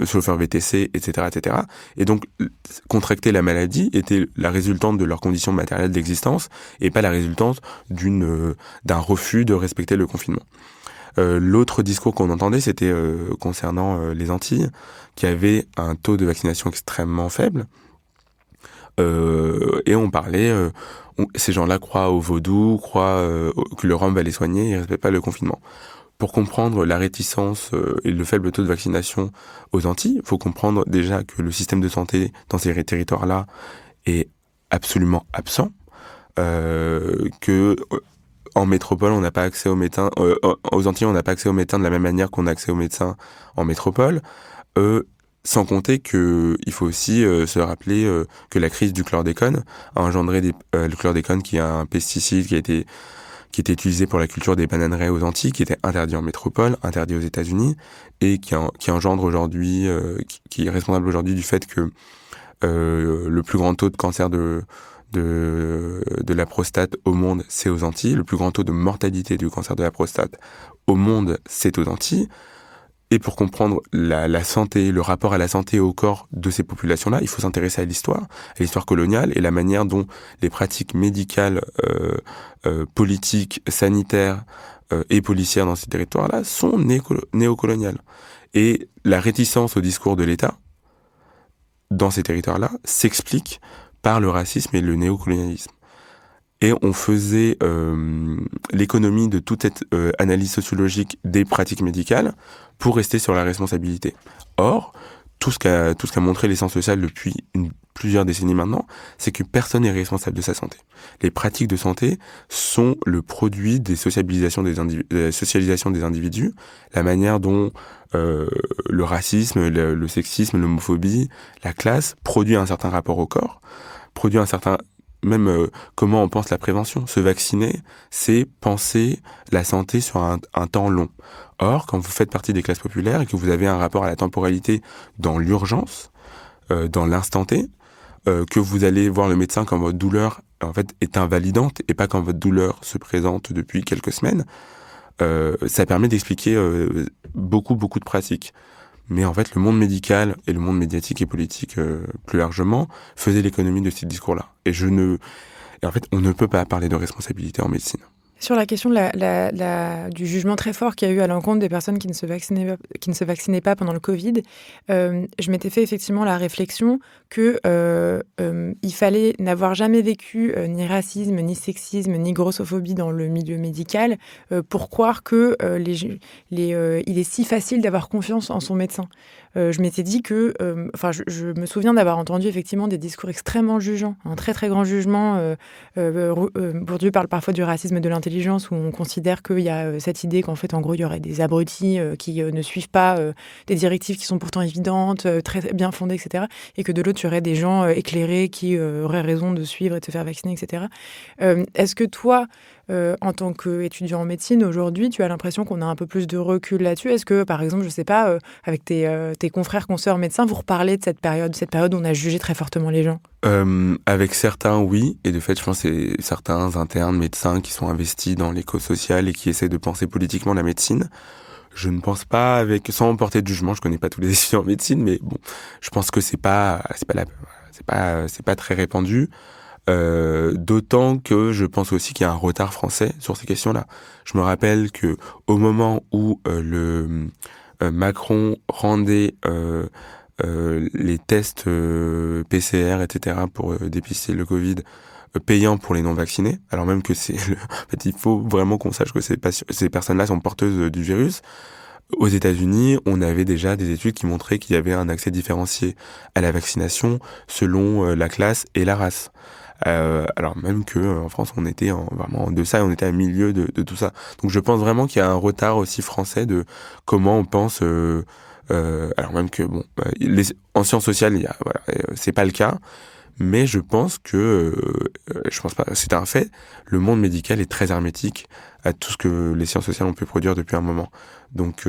chauffeurs VTC, etc., etc. Et donc, contracter la maladie était la résultante de leurs conditions matérielles d'existence et pas la résultante d'un refus de respecter le confinement. L'autre discours qu'on entendait, c'était concernant les Antilles, qui avaient un taux de vaccination extrêmement faible. Et on parlait, ces gens-là croient au vaudou, croient que le rhum va les soigner, ils ne respectent pas le confinement. Pour comprendre la réticence et le faible taux de vaccination aux Antilles, il faut comprendre déjà que le système de santé dans ces territoires-là est absolument absent, que en métropole, on n'a pas accès aux médecins. Aux Antilles, on n'a pas accès aux médecins de la même manière qu'on a accès aux médecins en métropole. Sans compter qu'il faut aussi se rappeler que la crise du chlordécone a engendré le chlordécone, qui est un pesticide qui était utilisé pour la culture des bananeraies aux Antilles, qui était interdit en métropole, interdit aux États-Unis, et qui engendre aujourd'hui, qui est responsable aujourd'hui du fait que le plus grand taux de cancer de la prostate au monde, c'est aux Antilles. Le plus grand taux de mortalité du cancer de la prostate au monde, c'est aux Antilles. Et pour comprendre la santé, le rapport à la santé et au corps de ces populations-là, il faut s'intéresser à l'histoire coloniale et la manière dont les pratiques médicales, politiques, sanitaires et policières dans ces territoires-là sont néocoloniales. Et la réticence au discours de l'État dans ces territoires-là s'explique par le racisme et le néocolonialisme. Et on faisait l'économie de toute cette analyse sociologique des pratiques médicales pour rester sur la responsabilité. Or, tout ce qu'a montré les sciences sociales depuis plusieurs décennies maintenant, c'est que personne n'est responsable de sa santé. Les pratiques de santé sont le produit des socialisations des individus, la manière dont le racisme, le sexisme, l'homophobie, la classe produit un certain rapport au corps, produit un certain... Même comment on pense la prévention. Se vacciner, c'est penser la santé sur un temps long. Or, quand vous faites partie des classes populaires et que vous avez un rapport à la temporalité dans l'urgence, dans l'instant T, que vous allez voir le médecin quand votre douleur en fait est invalidante et pas quand votre douleur se présente depuis quelques semaines, ça permet d'expliquer beaucoup de pratiques. Mais en fait, le monde médical et le monde médiatique et politique, plus largement, faisaient l'économie de ces discours-là. Et en fait, on ne peut pas parler de responsabilité en médecine. Sur la question du jugement très fort qu'il y a eu à l'encontre des personnes qui ne se vaccinaient pas pendant le Covid, je m'étais fait effectivement la réflexion que il fallait n'avoir jamais vécu ni racisme, ni sexisme, ni grossophobie dans le milieu médical pour croire que il est si facile d'avoir confiance en son médecin. Je m'étais dit que... je me souviens d'avoir entendu effectivement des discours extrêmement jugeants, un très très grand jugement. Bourdieu parle parfois du racisme et de l'intelligence, où on considère qu'il y a cette idée qu'en fait, en gros, il y aurait des abrutis qui ne suivent pas des directives qui sont pourtant évidentes, très bien fondées, etc. Et que de l'autre, il y aurait des gens éclairés qui auraient raison de suivre et de se faire vacciner, etc. Est-ce que toi... en tant qu'étudiant en médecine, aujourd'hui, tu as l'impression qu'on a un peu plus de recul là-dessus. Est-ce que, par exemple, je ne sais pas, avec tes confrères, consoeurs médecins, vous reparlez de cette période où on a jugé très fortement les gens? Avec certains, oui. Et de fait, je pense que c'est certains internes médecins qui sont investis dans l'éco-social et qui essaient de penser politiquement la médecine. Je ne pense pas sans porter de jugement, je connais pas tous les étudiants en médecine, mais bon, je pense que c'est pas très répandu. D'autant que je pense aussi qu'il y a un retard français sur ces questions-là. Je me rappelle que au moment où Macron rendait les tests PCR, etc. pour dépister le Covid payants pour les non-vaccinés, alors même que en fait, il faut vraiment qu'on sache que ces personnes-là sont porteuses du virus. Aux États-Unis, on avait déjà des études qui montraient qu'il y avait un accès différencié à la vaccination selon la classe et la race. Alors même que en France on était vraiment en deçà et on était à milieu de tout ça. Donc je pense vraiment qu'il y a un retard aussi français de comment on pense Alors même que en sciences sociales, c'est pas le cas. Mais je pense pas, c'est un fait, le monde médical est très hermétique à tout ce que les sciences sociales ont pu produire depuis un moment. Donc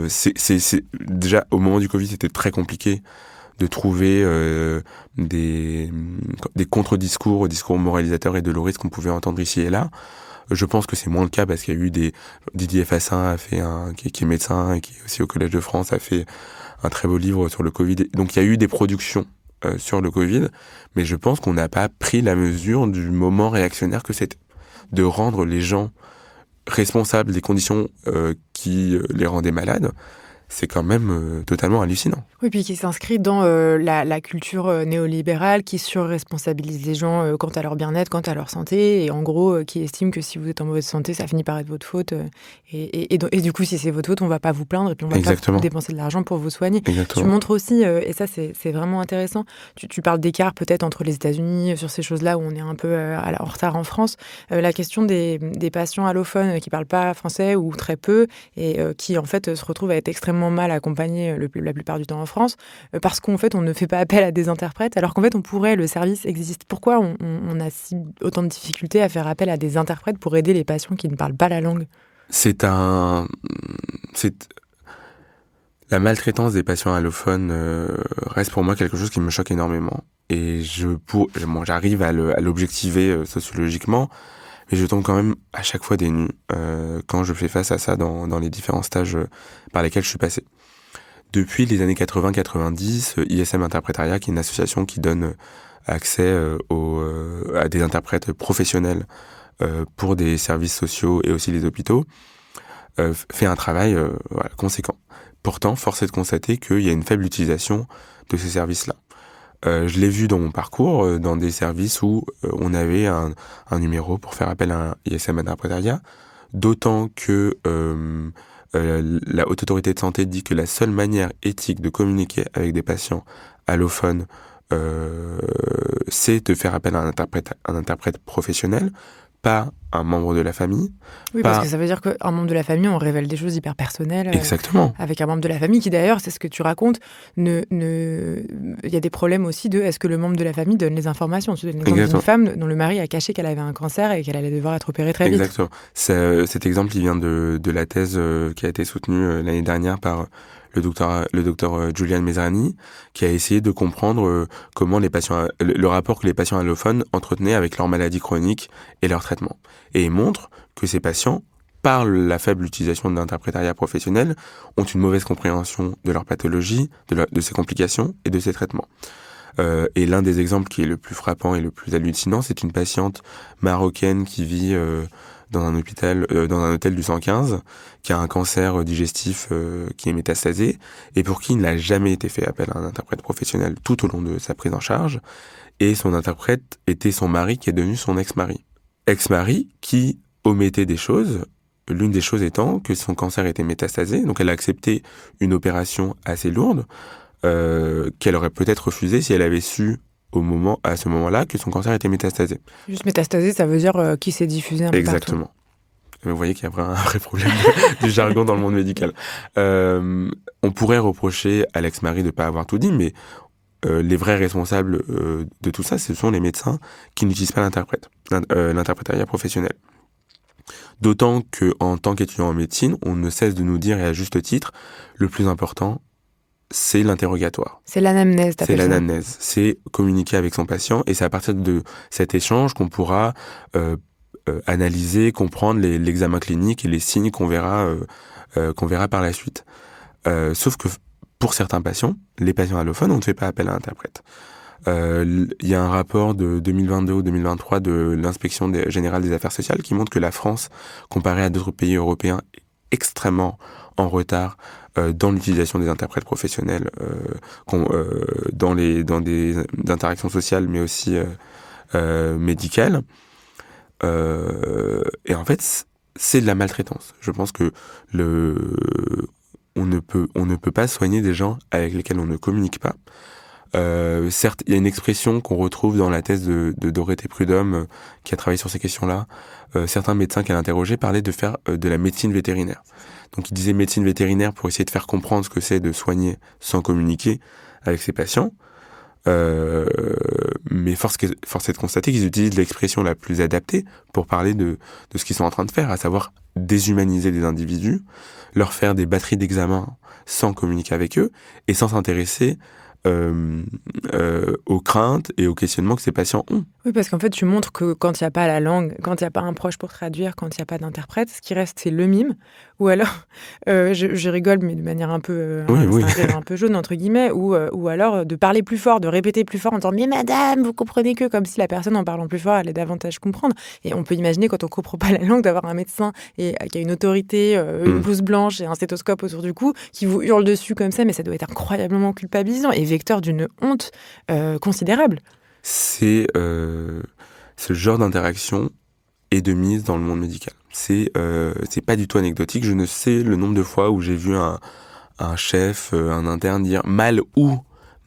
c'est déjà au moment du Covid, c'était très compliqué de trouver des contre-discours aux discours moralisateurs et doloristes qu'on pouvait entendre ici et là. Je pense que c'est moins le cas parce qu'il y a eu Didier Fassin qui est médecin et qui est aussi au Collège de France, a fait un très beau livre sur le Covid. Donc il y a eu des productions sur le Covid, mais je pense qu'on n'a pas pris la mesure du moment réactionnaire que c'était. De rendre les gens responsables des conditions qui les rendaient malades, c'est quand même totalement hallucinant. Oui, puis qui s'inscrit dans la culture néolibérale qui surresponsabilise les gens quant à leur bien-être, quant à leur santé, et en gros qui estime que si vous êtes en mauvaise santé, ça finit par être votre faute. Et du coup, si c'est votre faute, on va pas vous plaindre et puis on va pas dépenser de l'argent pour vous soigner. Exactement. Tu montres aussi, et ça c'est vraiment intéressant, tu parles d'écart peut-être entre les États-Unis sur ces choses-là où on est un peu en retard en France. La question des patients allophones qui parlent pas français ou très peu et qui en fait se retrouvent à être extrêmement mal accompagnés la plupart du temps en France, parce qu'en fait on ne fait pas appel à des interprètes, alors qu'en fait le service existe. Pourquoi on a autant de difficultés à faire appel à des interprètes pour aider les patients qui ne parlent pas la langue ? La maltraitance des patients allophones reste pour moi quelque chose qui me choque énormément. Et j'arrive à l'objectiver sociologiquement, mais je tombe quand même à chaque fois des nues quand je fais face à ça dans les différents stages par lesquels je suis passé. Depuis les années 80-90, ISM Interprétariat, qui est une association qui donne accès à des interprètes professionnels pour des services sociaux et aussi les hôpitaux, fait un travail conséquent. Pourtant, force est de constater qu'il y a une faible utilisation de ces services-là. Je l'ai vu dans mon parcours, dans des services où on avait un numéro pour faire appel à un ISM Interprétariat, d'autant que la Haute Autorité de Santé dit que la seule manière éthique de communiquer avec des patients allophones, c'est de faire appel à un interprète professionnel, pas un membre de la famille. Oui, parce que ça veut dire qu'un membre de la famille, on révèle des choses hyper personnelles. Exactement. Avec un membre de la famille qui, d'ailleurs, c'est ce que tu racontes, il y a des problèmes aussi est-ce que le membre de la famille donne les informations. Tu donnes l'exemple d'une femme dont le mari a caché qu'elle avait un cancer et qu'elle allait devoir être opérée très vite. Exactement. Cet exemple, il vient de la thèse qui a été soutenue l'année dernière par le docteur Julian Mesrani, qui a essayé de comprendre comment le rapport que les patients allophones entretenaient avec leur maladie chronique et leur traitement. Et il montre que ces patients, par la faible utilisation de l'interprétariat professionnel, ont une mauvaise compréhension de leur pathologie, de ses complications et de ses traitements. Et l'un des exemples qui est le plus frappant et le plus hallucinant, c'est une patiente marocaine qui vit dans un hôtel du 115, qui a un cancer digestif qui est métastasé, et pour qui il n'a jamais été fait appel à un interprète professionnel tout au long de sa prise en charge. Et son interprète était son mari, qui est devenu son ex-mari. Ex-mari qui omettait des choses, l'une des choses étant que son cancer était métastasé, donc elle a accepté une opération assez lourde, qu'elle aurait peut-être refusée si elle avait su à ce moment-là que son cancer était métastasé. Juste métastasé, ça veut dire qu'il s'est diffusé un peu partout. Exactement. Mais vous voyez qu'il y a un vrai problème du jargon dans le monde médical. On pourrait reprocher à l'ex-mari de ne pas avoir tout dit, mais les vrais responsables de tout ça, ce sont les médecins qui n'utilisent pas l'interprétariat professionnel. D'autant qu'en tant qu'étudiant en médecine, on ne cesse de nous dire, et à juste titre, le plus important, c'est l'interrogatoire. C'est l'anamnèse, C'est l'anamnèse. C'est communiquer avec son patient, et c'est à partir de cet échange qu'on pourra analyser, comprendre l'examen clinique et les signes qu'on verra par la suite. Sauf que pour certains patients, les patients allophones, on ne fait pas appel à un interprète. Il y a un rapport de 2022 ou 2023 de l'Inspection générale des affaires sociales qui montre que la France, comparée à d'autres pays européens, est extrêmement en retard dans l'utilisation des interprètes professionnels dans des interactions sociales, mais aussi médicales. Et en fait, c'est de la maltraitance. Je pense que on ne peut pas soigner des gens avec lesquels on ne communique pas. Certes, il y a une expression qu'on retrouve dans la thèse de Dorothée Prudhomme, qui a travaillé sur ces questions-là. Certains médecins qu'elle interrogeait parlaient de faire de la médecine vétérinaire. Donc, il disait médecine vétérinaire pour essayer de faire comprendre ce que c'est de soigner sans communiquer avec ses patients. Mais force est de constater qu'ils utilisent l'expression la plus adaptée pour parler de ce qu'ils sont en train de faire, à savoir déshumaniser des individus, leur faire des batteries d'examens sans communiquer avec eux et sans s'intéresser aux craintes et aux questionnements que ces patients ont. Oui, parce qu'en fait, tu montres que quand il n'y a pas la langue, quand il n'y a pas un proche pour traduire, quand il n'y a pas d'interprète, ce qui reste, c'est le mime. Ou alors, je rigole, mais de manière un peu, un peu jaune, entre guillemets, ou alors de parler plus fort, de répéter plus fort en disant « Mais madame, vous comprenez que ?» comme si la personne, en parlant plus fort, allait davantage comprendre. Et on peut imaginer, quand on ne comprend pas la langue, d'avoir un médecin qui a une autorité, une blouse blanche et un stéthoscope autour du cou, qui vous hurle dessus comme ça, mais ça doit être incroyablement culpabilisant et vecteur d'une honte considérable. C'est ce genre d'interaction et de mise dans le monde médical. C'est pas du tout anecdotique. Je ne sais le nombre de fois où j'ai vu un chef, un interne dire mal où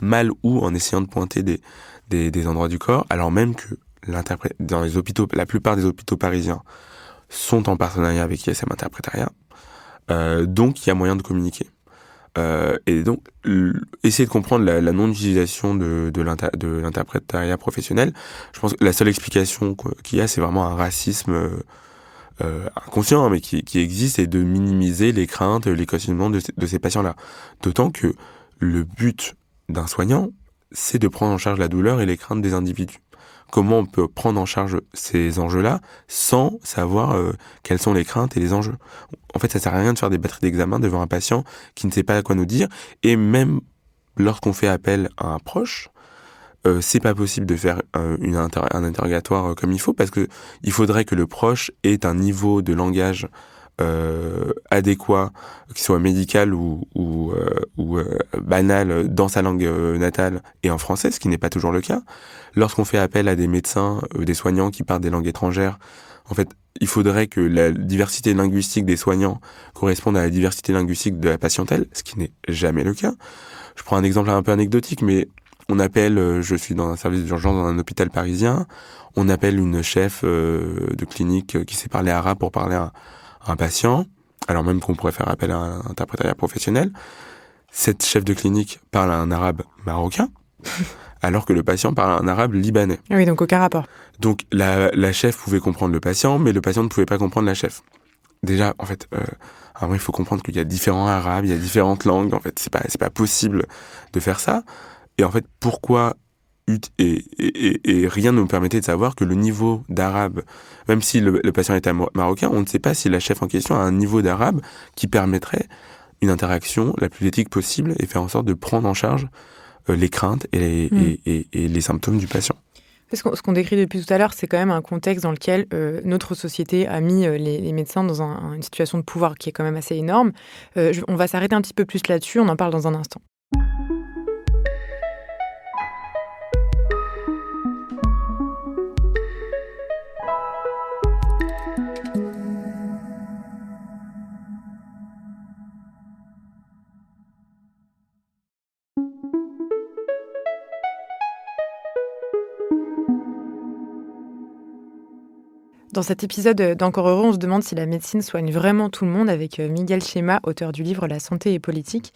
en essayant de pointer des endroits du corps, alors même que l'interprète dans les hôpitaux, la plupart des hôpitaux parisiens sont en partenariat avec ISM Interprétariat, donc il y a moyen de communiquer. Et donc, essayer de comprendre la non-utilisation de l'interprétariat professionnel, je pense que la seule explication qu'il y a, c'est vraiment un racisme inconscient, hein, mais qui existe, et de minimiser les craintes, les questionnements de ces patients-là. D'autant que le but d'un soignant, c'est de prendre en charge la douleur et les craintes des individus. Comment on peut prendre en charge ces enjeux-là sans savoir quelles sont les craintes et les enjeux. En fait, ça sert à rien de faire des batteries d'examen devant un patient qui ne sait pas quoi nous dire. Et même lorsqu'on fait appel à un proche, c'est pas possible de faire un interrogatoire comme il faut, parce que il faudrait que le proche ait un niveau de langage adéquat, qu'il soit médical ou banal dans sa langue natale et en français, ce qui n'est pas toujours le cas. Lorsqu'on fait appel à des médecins, des soignants qui parlent des langues étrangères, en fait, il faudrait que la diversité linguistique des soignants corresponde à la diversité linguistique de la patientèle, ce qui n'est jamais le cas. Je prends un exemple un peu anecdotique, mais on appelle, je suis dans un service d'urgence dans un hôpital parisien, on appelle une chef de clinique qui sait parler arabe pour parler à un patient, alors même qu'on pourrait faire appel à un interprétariat professionnel. Cette chef de clinique parle un arabe marocain, alors que le patient parle un arabe libanais. Oui, donc aucun rapport. Donc la chef pouvait comprendre le patient, mais le patient ne pouvait pas comprendre la chef. Déjà, en fait, il faut comprendre qu'il y a différents arabes, il y a différentes langues. En fait, c'est pas possible de faire ça. Et en fait, pourquoi et rien ne nous permettait de savoir que le niveau d'arabe, même si le patient était marocain, on ne sait pas si la chef en question a un niveau d'arabe qui permettrait une interaction la plus éthique possible et faire en sorte de prendre en charge les craintes et les symptômes du patient. Parce que ce qu'on décrit depuis tout à l'heure, c'est quand même un contexte dans lequel notre société a mis les médecins dans une situation de pouvoir qui est quand même assez énorme. On va s'arrêter un petit peu plus là-dessus, on en parle dans un instant. Dans cet épisode d'Encore heureux, on se demande si la médecine soigne vraiment tout le monde, avec Miguel Chema, auteur du livre « La santé et politique ».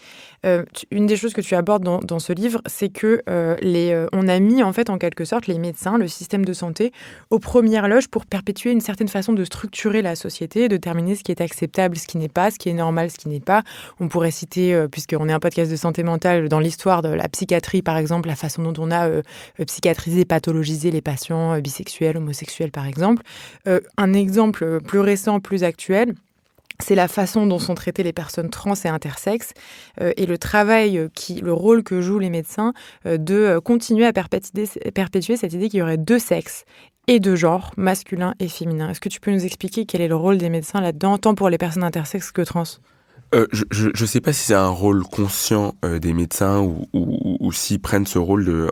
Une des choses que tu abordes dans ce livre, c'est que on a mis en fait en quelque sorte les médecins, le système de santé, aux premières loges pour perpétuer une certaine façon de structurer la société, de déterminer ce qui est acceptable, ce qui n'est pas, ce qui est normal, ce qui n'est pas. On pourrait citer, puisqu'on est un podcast de santé mentale, dans l'histoire de la psychiatrie par exemple, la façon dont on a psychiatrisé, pathologisé les patients bisexuels, homosexuels par exemple. Un exemple plus récent, plus actuel, c'est la façon dont sont traitées les personnes trans et intersexes et le rôle que jouent les médecins de continuer à perpétuer cette idée qu'il y aurait deux sexes et deux genres, masculin et féminin. Est-ce que tu peux nous expliquer quel est le rôle des médecins là-dedans, tant pour les personnes intersexes que trans ? Je sais pas si c'est un rôle conscient des médecins ou s'ils prennent ce rôle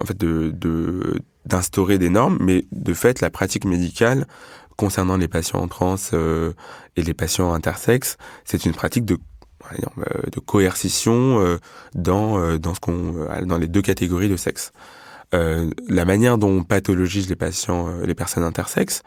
d'instaurer des normes, mais de fait, la pratique médicale concernant les patients trans et les patients intersexes, c'est une pratique de de coercition dans les deux catégories de sexe. La manière dont on pathologise les personnes intersexes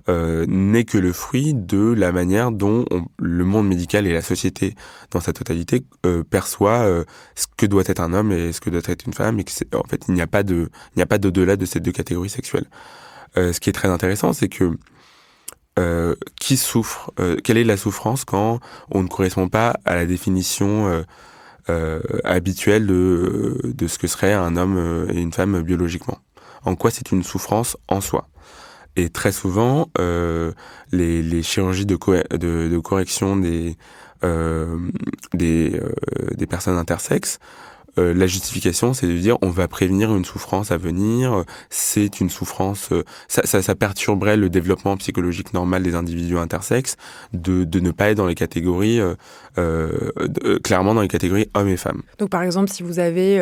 n'est que le fruit de la manière dont le monde médical et la société dans sa totalité perçoit ce que doit être un homme et ce que doit être une femme, et en fait il n'y a pas d'au-delà de ces deux catégories sexuelles. Ce qui est très intéressant, c'est que qui souffre, quelle est la souffrance quand on ne correspond pas à la définition habituelle de ce que serait un homme et une femme biologiquement. En quoi c'est une souffrance en soi. Et très souvent, les chirurgies de correction des personnes intersexes, la justification, c'est de dire on va prévenir une souffrance à venir, c'est une souffrance, ça perturberait le développement psychologique normal des individus intersexes de ne pas être dans les catégories, clairement dans les catégories hommes et femmes. Donc par exemple, si vous avez,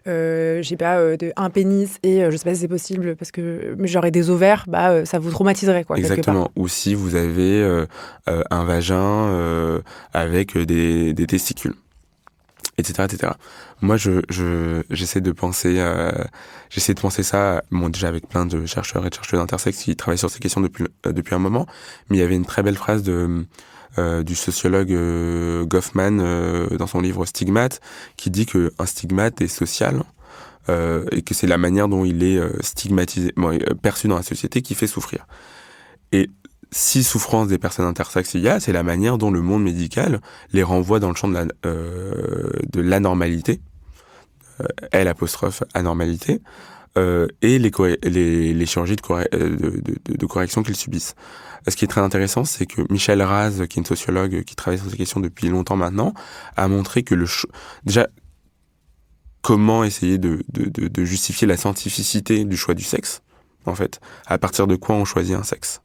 un pénis et je sais pas si c'est possible parce que j'aurais des ovaires, ça vous traumatiserait quoi. Exactement. Ou si vous avez un vagin avec des testicules. Etc., etc. Moi, j'essaie de penser ça, déjà avec plein de chercheurs et de chercheuses intersexes qui travaillent sur ces questions depuis un moment, mais il y avait une très belle phrase du sociologue Goffman dans son livre Stigmate, qui dit qu'un stigmate est social, et que c'est la manière dont il est perçu dans la société qui fait souffrir. Et si souffrance des personnes intersexes il y a, c'est la manière dont le monde médical les renvoie dans le champ de l'anormalité, L'(anormalité), et les chirurgies de correction qu'ils subissent. Ce qui est très intéressant, c'est que Michel Raz, qui est une sociologue qui travaille sur ces questions depuis longtemps maintenant, a montré que déjà, comment essayer de justifier la scientificité du choix du sexe, en fait, à partir de quoi on choisit un sexe.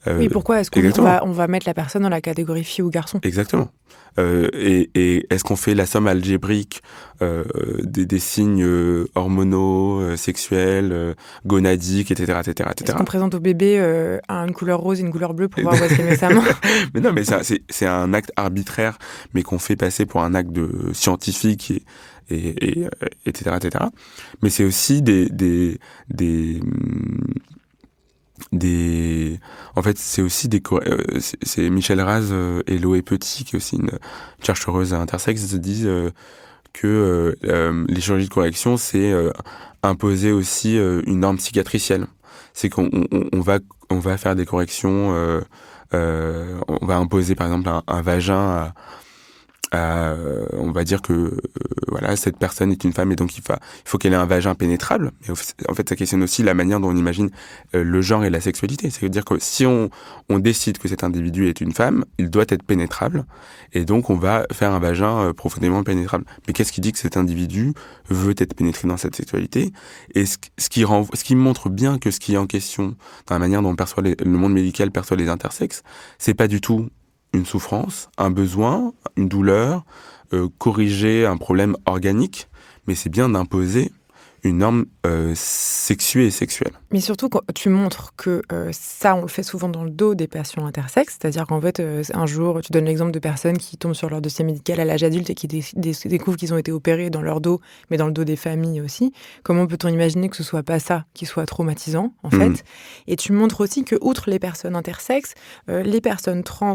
Oui, pourquoi est-ce qu'on va mettre la personne dans la catégorie fille ou garçon ? Exactement. Et est-ce qu'on fait la somme algébrique des signes hormonaux, sexuels, gonadiques, etc., etc., etc. Est-ce qu'on présente au bébé une couleur rose et une couleur bleue pour voir où est-ce qu'il met sa main ? Mais non, mais c'est un acte arbitraire, mais qu'on fait passer pour un acte scientifique et etc., etc. Mais c'est aussi en fait, c'est aussi c'est Michel Raz et Loé Petit, qui est aussi une chercheuse intersexe, se disent que les chirurgies de correction, c'est imposer aussi une norme cicatricielle. C'est qu'on va faire des corrections, on va imposer par exemple un vagin on va dire que voilà, cette personne est une femme et donc il faut qu'elle ait un vagin pénétrable. Mais en fait, ça questionne aussi la manière dont on imagine le genre et la sexualité. C'est-à-dire que si on décide que cet individu est une femme, il doit être pénétrable et donc on va faire un vagin profondément pénétrable. Mais qu'est-ce qui dit que cet individu veut être pénétré dans cette sexualité ? Et ce qui montre bien que ce qui est en question dans la manière dont le monde médical perçoit les intersexes, c'est pas du tout une souffrance, un besoin, une douleur, corriger un problème organique, mais c'est bien d'imposer une norme sexuée et sexuelle. Mais surtout, quand tu montres que ça, on le fait souvent dans le dos des patients intersexes, c'est-à-dire qu'en fait, un jour, tu donnes l'exemple de personnes qui tombent sur leur dossier médical à l'âge adulte et qui découvrent qu'ils ont été opérés dans leur dos, mais dans le dos des familles aussi. Comment peut-on imaginer que ce soit pas ça qui soit traumatisant, en fait ? Et tu montres aussi que, outre les personnes intersexes, les personnes trans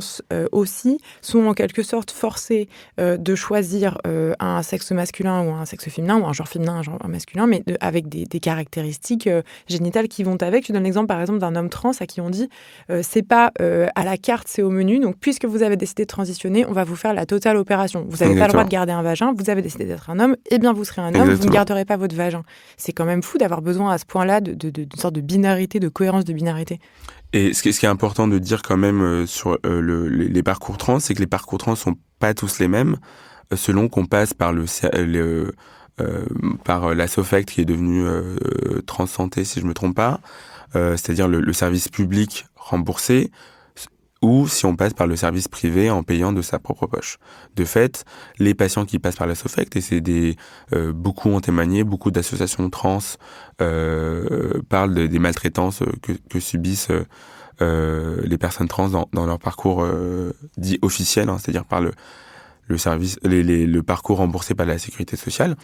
aussi sont en quelque sorte forcées de choisir un sexe masculin ou un sexe féminin, ou un genre féminin, un genre masculin, mais avec des caractéristiques génitales qui vont avec. Je donne l'exemple par exemple d'un homme trans à qui on dit c'est pas à la carte, c'est au menu, donc puisque vous avez décidé de transitionner, on va vous faire la totale opération. Vous n'avez pas le droit de garder un vagin, vous avez décidé d'être un homme, eh bien vous serez un homme, vous ne garderez pas votre vagin. C'est quand même fou d'avoir besoin à ce point-là d'une sorte de binarité, de cohérence de binarité. Et ce qui est important de dire quand même sur les parcours trans, c'est que les parcours trans sont pas tous les mêmes, selon qu'on passe par par la SOFECT qui est devenue Transsanté, si je me trompe pas, c'est-à-dire le service public remboursé, ou si on passe par le service privé en payant de sa propre poche. De fait, les patients qui passent par la SOFECT, et c'est beaucoup ont témoigné, beaucoup d'associations trans parlent des maltraitances que subissent les personnes trans dans leur parcours dit officiel, hein, c'est-à-dire par le parcours remboursé par la sécurité sociale.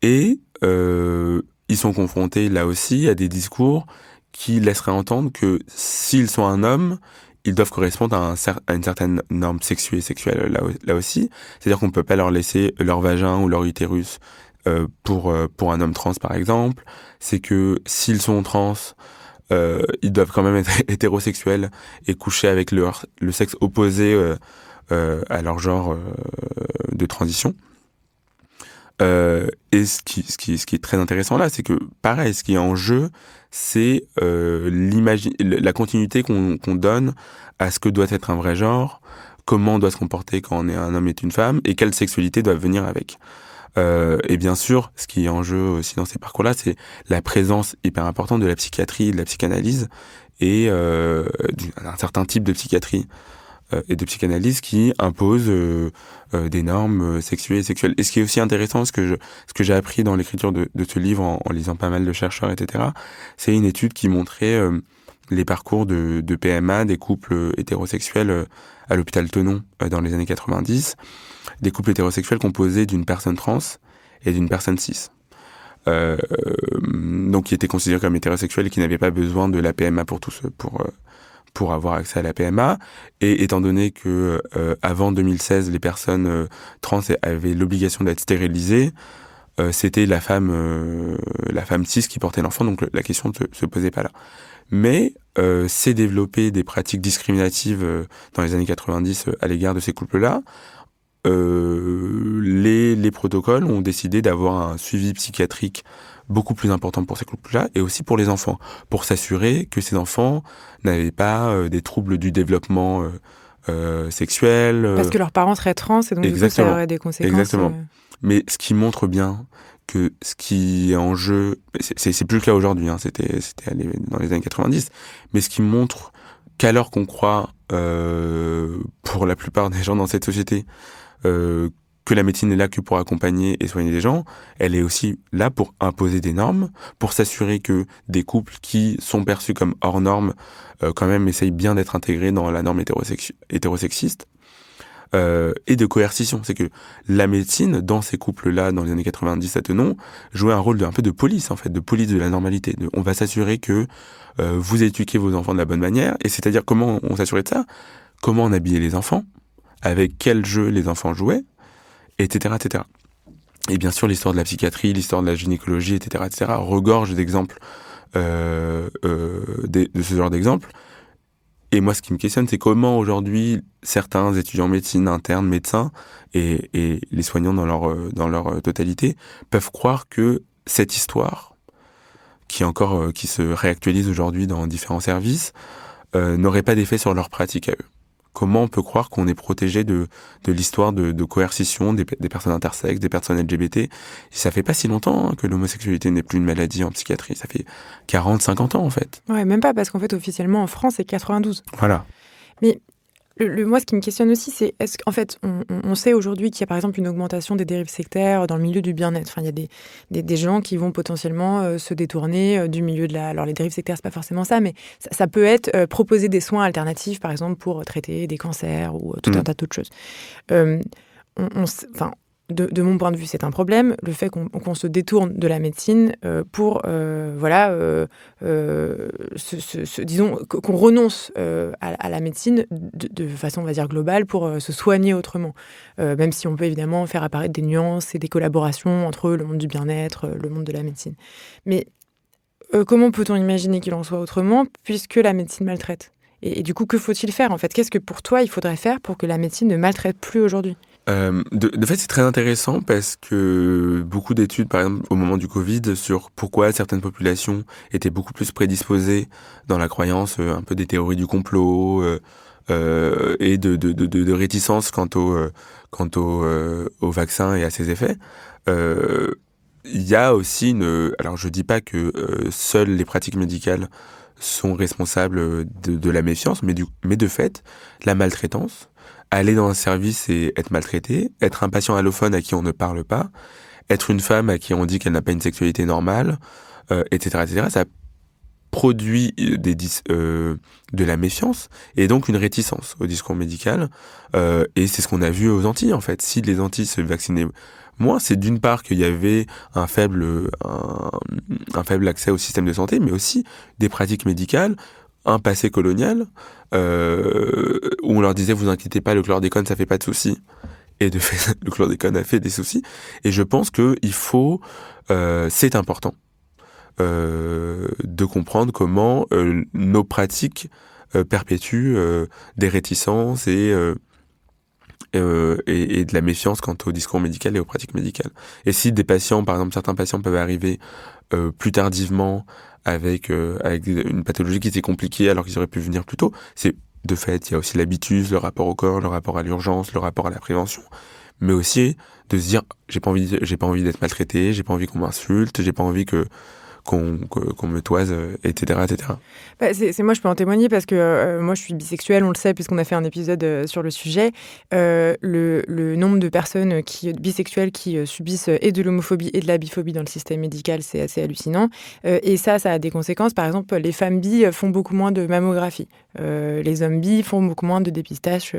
Et ils sont confrontés là aussi à des discours qui laisseraient entendre que s'ils sont un homme, ils doivent correspondre à une certaine norme sexuée et sexuelle là aussi. C'est-à-dire qu'on ne peut pas leur laisser leur vagin ou leur utérus pour un homme trans, par exemple. C'est que s'ils sont trans, ils doivent quand même être hétérosexuels et coucher avec le sexe opposé à leur genre de transition. Et ce qui est très intéressant là, c'est que pareil, ce qui est en jeu, c'est la continuité qu'on donne à ce que doit être un vrai genre, comment on doit se comporter quand on est un homme et une femme, et quelle sexualité doit venir avec. Et bien sûr, ce qui est en jeu aussi dans ces parcours-là, c'est la présence hyper importante de la psychiatrie, de la psychanalyse, et d'un certain type de psychiatrie et de psychanalyse qui impose des normes sexuées et sexuelles. Et ce qui est aussi intéressant, ce que j'ai appris dans l'écriture de ce livre en lisant pas mal de chercheurs, etc., c'est une étude qui montrait les parcours de PMA des couples hétérosexuels à l'hôpital Tenon dans les années 90, des couples hétérosexuels composés d'une personne trans et d'une personne cis. Donc qui étaient considérés comme hétérosexuels et qui n'avaient pas besoin de la PMA pour avoir accès à la PMA. Et étant donné que avant 2016, les personnes trans avaient l'obligation d'être stérilisées, c'était la femme cis qui portait l'enfant, donc la question ne se posait pas là. Mais s'est développé des pratiques discriminatives dans les années 90 à l'égard de ces couples-là. Les protocoles ont décidé d'avoir un suivi psychiatrique beaucoup plus important pour ces couples-là et aussi pour les enfants, pour s'assurer que ces enfants n'avaient pas des troubles du développement sexuel. Parce que leurs parents seraient trans et donc du coup, ça aurait des conséquences. Exactement. Mais ce qui montre bien que ce qui est en jeu, c'est plus le cas aujourd'hui, hein, c'était dans les années 90, mais ce qui montre qu'alors qu'on croit, pour la plupart des gens dans cette société, que la médecine est là que pour accompagner et soigner les gens, elle est aussi là pour imposer des normes, pour s'assurer que des couples qui sont perçus comme hors normes, quand même essayent bien d'être intégrés dans la norme hétérosexiste, et de coercition. C'est que la médecine, dans ces couples-là, dans les années 90 à Tenon, jouait un rôle un peu de police, en fait, de police de la normalité. On va s'assurer que vous éduquez vos enfants de la bonne manière, et c'est-à-dire comment on s'assurait de ça, comment on habillait les enfants, avec quel jeu les enfants jouaient, etc., etc. Et bien sûr, l'histoire de la psychiatrie, l'histoire de la gynécologie, etc., etc., regorge d'exemples, de ce genre d'exemples. Et moi, ce qui me questionne, c'est comment aujourd'hui certains étudiants en médecine, internes, médecins et les soignants dans leur totalité peuvent croire que cette histoire, qui se réactualise aujourd'hui dans différents services, n'aurait pas d'effet sur leur pratique à eux. Comment on peut croire qu'on est protégé de l'histoire de coercition des personnes intersexes, des personnes LGBT? Et ça fait pas si longtemps que l'homosexualité n'est plus une maladie en psychiatrie. Ça fait 40, 50 ans en fait. Ouais, même pas, parce qu'en fait, officiellement, en France, c'est 92. Voilà. Mais moi, ce qui me questionne aussi, c'est est-ce qu'en fait, on sait aujourd'hui qu'il y a par exemple une augmentation des dérives sectaires dans le milieu du bien-être. Enfin, il y a des gens qui vont potentiellement se détourner du milieu de la... Alors, les dérives sectaires, c'est pas forcément ça, mais ça peut être proposer des soins alternatifs, par exemple, pour traiter des cancers ou tout un tas d'autres choses. De mon point de vue, c'est un problème, le fait qu'on se détourne de la médecine pour, disons, qu'on renonce à la médecine de façon, on va dire, globale pour se soigner autrement. Même si on peut évidemment faire apparaître des nuances et des collaborations entre le monde du bien-être, le monde de la médecine. Mais comment peut-on imaginer qu'il en soit autrement puisque la médecine maltraite ? Et du coup, que faut-il faire en fait ? Qu'est-ce que pour toi, il faudrait faire pour que la médecine ne maltraite plus aujourd'hui ? De fait, c'est très intéressant parce que beaucoup d'études, par exemple, au moment du Covid, sur pourquoi certaines populations étaient beaucoup plus prédisposées dans la croyance un peu des théories du complot et de réticence quant au vaccin et à ses effets. Il y a aussi alors je dis pas que seules les pratiques médicales sont responsables de la méfiance, mais de fait, la maltraitance, aller dans un service et être maltraité, être un patient allophone à qui on ne parle pas, être une femme à qui on dit qu'elle n'a pas une sexualité normale, etc., etc., produit de la méfiance et donc une réticence au discours médical. Et c'est ce qu'on a vu aux Antilles, en fait. Si les Antilles se vaccinaient moins, c'est d'une part qu'il y avait un faible accès au système de santé, mais aussi des pratiques médicales, un passé colonial, où on leur disait « vous inquiétez pas, le chlordécone, ça fait pas de soucis ». Et de fait, le chlordécone a fait des soucis. Et je pense qu'il faut... c'est important de comprendre comment nos pratiques perpétuent des réticences et de la méfiance quant au discours médical et aux pratiques médicales. Et si des patients, par exemple, certains patients peuvent arriver plus tardivement avec une pathologie qui était compliquée alors qu'ils auraient pu venir plus tôt, c'est de fait, il y a aussi l'habitus, le rapport au corps, le rapport à l'urgence, le rapport à la prévention, mais aussi de se dire j'ai pas envie d'être maltraité, j'ai pas envie qu'on m'insulte, j'ai pas envie qu'on me toise, etc., etc. Bah, moi, je peux en témoigner parce que moi, je suis bisexuelle, on le sait, puisqu'on a fait un épisode sur le sujet. Le nombre de personnes bisexuelles qui subissent et de l'homophobie et de la biphobie dans le système médical, c'est assez hallucinant. Et ça a des conséquences. Par exemple, les femmes bi font beaucoup moins de mammographie. Les hommes bi font beaucoup moins de dépistage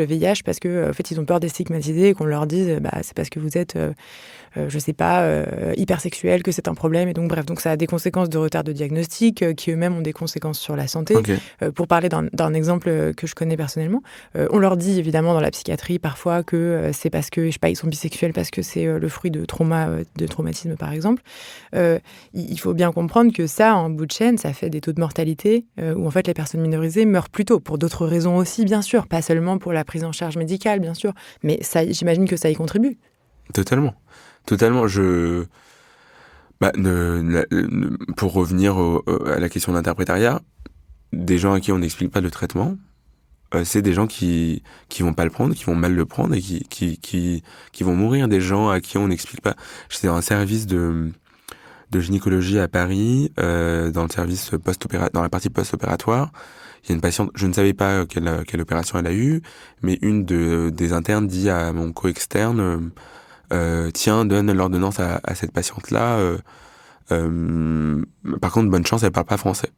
VIH parce que, en fait, ils ont peur d'être stigmatisés et qu'on leur dise c'est parce que vous êtes... je sais pas, hypersexuel, que c'est un problème. Et donc, bref, ça a des conséquences de retard de diagnostic qui eux-mêmes ont des conséquences sur la santé. Okay. Pour parler d'un exemple que je connais personnellement, on leur dit évidemment dans la psychiatrie parfois que c'est parce que, je sais pas, ils sont bisexuels parce que c'est le fruit de traumatisme par exemple. Il faut bien comprendre que ça, en bout de chaîne, ça fait des taux de mortalité où en fait les personnes minorisées meurent plus tôt, pour d'autres raisons aussi, bien sûr, pas seulement pour la prise en charge médicale, bien sûr, mais ça, j'imagine que ça y contribue. Totalement. Pour revenir à la question de l'interprétariat, des gens à qui on n'explique pas le traitement, c'est des gens qui vont pas le prendre, qui vont mal le prendre et qui vont mourir. Des gens à qui on n'explique pas. J'étais dans un service de gynécologie à Paris, dans le service dans la partie post-opératoire. Il y a une patiente, je ne savais pas quelle opération elle a eue, mais une des internes dit à mon co-externe tiens, donne l'ordonnance à cette patiente-là. Par contre, bonne chance, elle parle pas français.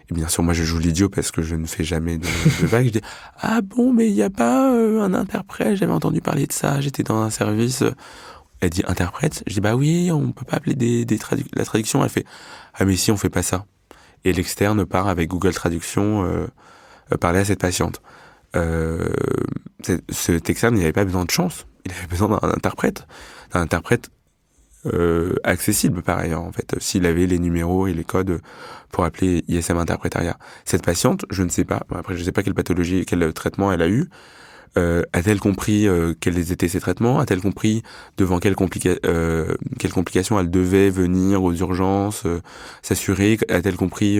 Et bien sûr, moi, je joue l'idiot parce que je ne fais jamais de vagues. Je dis ah bon, mais il y a pas un interprète. J'avais entendu parler de ça. J'étais dans un service. Elle dit interprète. Je dis bah oui, on peut pas appeler la traduction. Elle fait ah mais si, on fait pas ça. Et l'externe part avec Google Traduction parler à cette patiente. Cet externe, il n'avait pas besoin de chance. Il avait besoin d'un interprète accessible par ailleurs, en fait, s'il avait les numéros et les codes pour appeler ISM Interprétariat. Cette patiente, je ne sais pas, après je ne sais pas quelle pathologie, quel traitement elle a eu, a-t-elle compris quels étaient ses traitements, a-t-elle compris devant quelles complications elle devait venir aux urgences, s'assurer, a-t-elle compris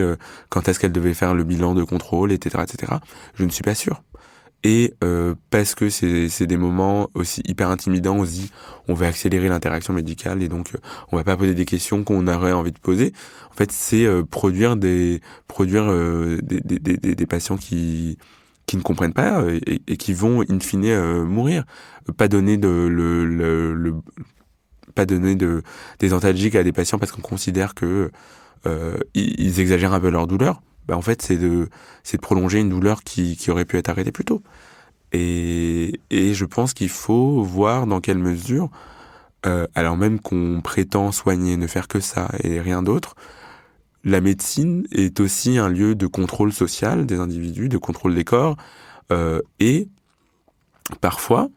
quand est-ce qu'elle devait faire le bilan de contrôle, etc., etc. Je ne suis pas sûr. Et parce que c'est des moments aussi hyper intimidants, on se dit on va accélérer l'interaction médicale et donc on va pas poser des questions qu'on aurait envie de poser. En fait, c'est produire des patients qui ne comprennent pas et qui vont in fine mourir. Pas donner des antalgiques à des patients parce qu'on considère que ils exagèrent un peu leur douleur. En fait, c'est de prolonger une douleur qui aurait pu être arrêtée plus tôt. Et je pense qu'il faut voir dans quelle mesure, alors même qu'on prétend soigner, ne faire que ça et rien d'autre, la médecine est aussi un lieu de contrôle social des individus, de contrôle des corps, et parfois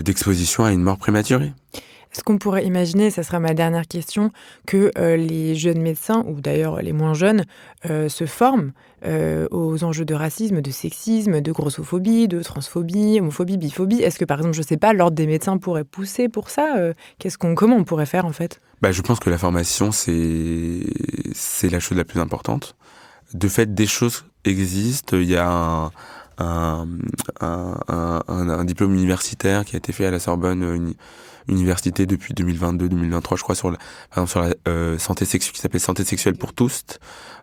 d'exposition à une mort prématurée. Est-ce qu'on pourrait imaginer, ça sera ma dernière question, que les jeunes médecins, ou d'ailleurs les moins jeunes, se forment aux enjeux de racisme, de sexisme, de grossophobie, de transphobie, homophobie, biphobie? Est-ce que, par exemple, je ne sais pas, l'ordre des médecins pourrait pousser pour ça? Comment on pourrait faire, en fait? Je pense que la formation, c'est la chose la plus importante. De fait, des choses existent. Il y a un diplôme universitaire qui a été fait à la Sorbonne Université depuis 2022-2023, je crois, par exemple sur la santé sexuelle, qui s'appelle Santé sexuelle pour tous.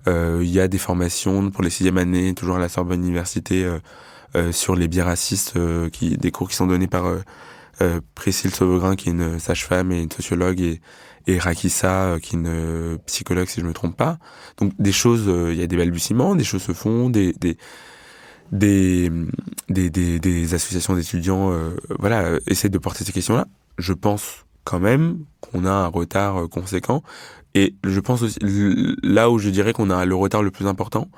Il y a des formations pour les 6e années, toujours à la Sorbonne Université, sur les biais racistes, des cours qui sont donnés par Priscille Sauvegrin, qui est une sage-femme et une sociologue, et Rakissa, qui est une psychologue, si je me trompe pas. Donc des choses, il y a des balbutiements, des choses se font, des associations d'étudiants, essaient de porter ces questions-là. Je pense quand même qu'on a un retard conséquent. Et je pense aussi, là où je dirais qu'on a le retard le plus important,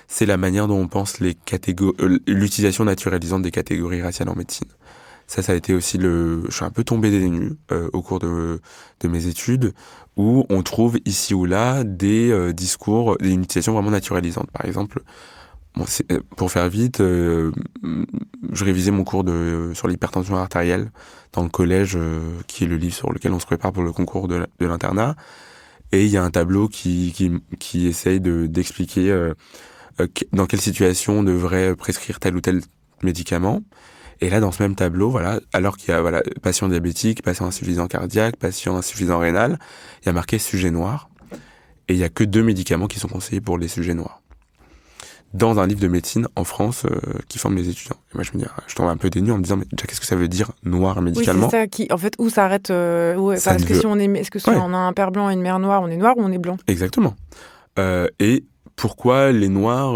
c'est la manière dont on pense l'utilisation naturalisante des catégories raciales en médecine. Ça a été aussi je suis un peu tombé des nues au cours de mes études, où on trouve ici ou là des discours, une utilisation vraiment naturalisante. Par exemple, pour faire vite, je révisais mon cours sur l'hypertension artérielle dans le collège, qui est le livre sur lequel on se prépare pour le concours de l'internat. Et il y a un tableau qui essaye d'expliquer dans quelle situation on devrait prescrire tel ou tel médicament. Et là, dans ce même tableau, alors qu'il y a patient diabétique, patient insuffisant cardiaque, patient insuffisant rénal, il y a marqué sujet noir. Et il y a que 2 médicaments qui sont conseillés pour les sujets noirs. Dans un livre de médecine en France qui forme les étudiants. Et moi, je tombe un peu dénu en me disant, mais déjà, qu'est-ce que ça veut dire noir médicalement ? Oui, c'est ça en fait, où s'arrête est-ce que si on a un père blanc et une mère noire, on est noir ou on est blanc ? Exactement. Et pourquoi les noirs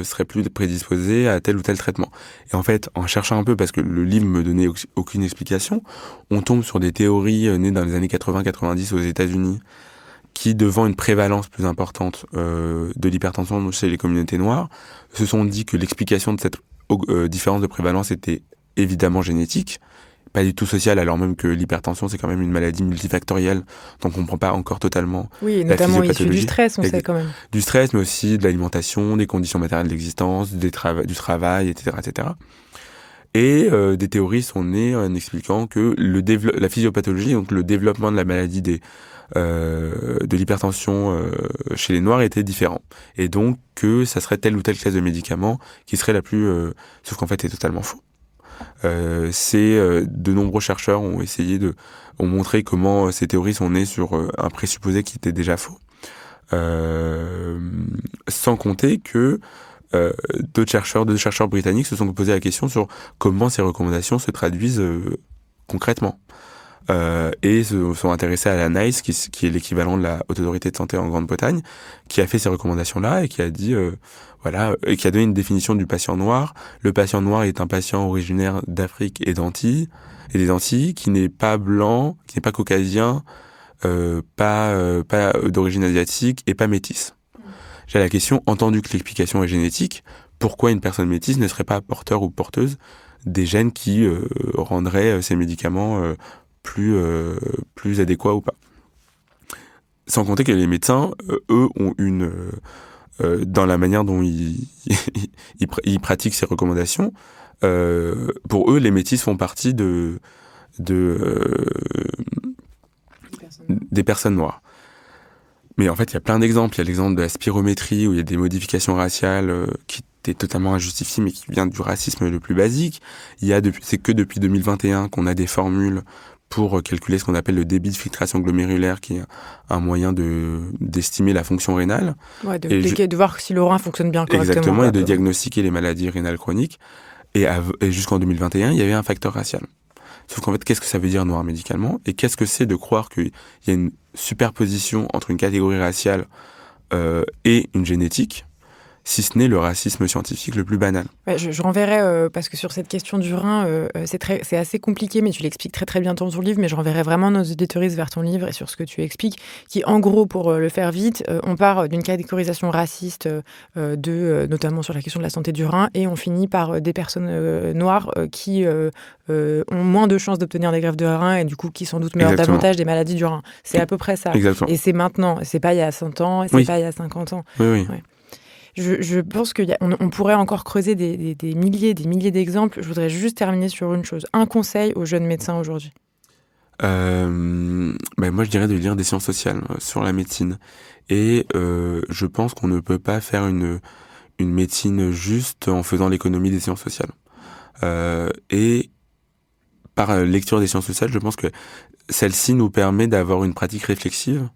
seraient plus prédisposés à tel ou tel traitement ? Et en fait, en cherchant un peu, parce que le livre me donnait aucune explication, on tombe sur des théories nées dans les années 80-90 aux États-Unis, qui, devant une prévalence plus importante de l'hypertension chez les communautés noires, se sont dit que l'explication de cette différence de prévalence était évidemment génétique, pas du tout sociale, alors même que l'hypertension, c'est quand même une maladie multifactorielle, donc on ne comprend pas encore totalement oui, notamment issu du stress, on sait quand même. Du stress, mais aussi de l'alimentation, des conditions matérielles d'existence, du travail, etc., etc. Et des théories sont nées en expliquant que la physiopathologie, donc le développement de la maladie de l'hypertension chez les Noirs était différent. Et donc que ça serait telle ou telle classe de médicaments qui serait la plus... sauf qu'en fait, c'est totalement faux. De nombreux chercheurs ont montré comment ces théories sont nées sur un présupposé qui était déjà faux. Sans compter que deux chercheurs britanniques se sont posé la question sur comment ces recommandations se traduisent concrètement. Et se sont intéressés à la NICE, qui est l'équivalent de la Haute Autorité de Santé en Grande-Bretagne, qui a fait ces recommandations-là et qui a dit, et qui a donné une définition du patient noir. Le patient noir est un patient originaire d'Afrique et des Antilles, qui n'est pas blanc, qui n'est pas caucasien, pas d'origine asiatique et pas métisse. J'ai la question, entendu que l'explication est génétique, pourquoi une personne métisse ne serait pas porteur ou porteuse des gènes qui rendraient ces médicaments plus adéquats ou pas. Sans compter que les médecins, eux, ont dans la manière dont ils pratiquent ces recommandations, pour eux, les métis font partie des personnes noires. Mais en fait, il y a plein d'exemples. Il y a l'exemple de la spirométrie, où il y a des modifications raciales qui étaient totalement injustifiées, mais qui viennent du racisme le plus basique. C'est que depuis 2021 qu'on a des formules pour calculer ce qu'on appelle le débit de filtration glomérulaire, qui est un moyen d'estimer la fonction rénale. Ouais, de voir si le rein fonctionne bien correctement. Exactement, et de diagnostiquer les maladies rénales chroniques. Et jusqu'en 2021, il y avait un facteur racial. Sauf qu'en fait, qu'est-ce que ça veut dire noir médicalement ? Et qu'est-ce que c'est de croire qu'il y a une superposition entre une catégorie raciale et une génétique, si ce n'est le racisme scientifique le plus banal. Ouais, je renverrai, parce que sur cette question du rein, c'est assez compliqué, mais tu l'expliques très très bien dans ton livre, mais je renverrai vraiment nos auditeuristes vers ton livre et sur ce que tu expliques, qui en gros, pour le faire vite, on part d'une catégorisation raciste notamment sur la question de la santé du rein, et on finit par des personnes noires qui ont moins de chances d'obtenir des greffes de rein et du coup qui sans doute meurent davantage des maladies du rein. C'est à peu près ça. Exactement. Et c'est maintenant, c'est pas il y a 100 ans, et c'est pas il y a 50 ans. Oui. Ouais. Je pense qu'on pourrait encore creuser des milliers d'exemples. Je voudrais juste terminer sur une chose. Un conseil aux jeunes médecins aujourd'hui. Moi, je dirais de lire des sciences sociales sur la médecine. Et je pense qu'on ne peut pas faire une médecine juste en faisant l'économie des sciences sociales. Et par lecture des sciences sociales, je pense que celle-ci nous permet d'avoir une pratique réflexive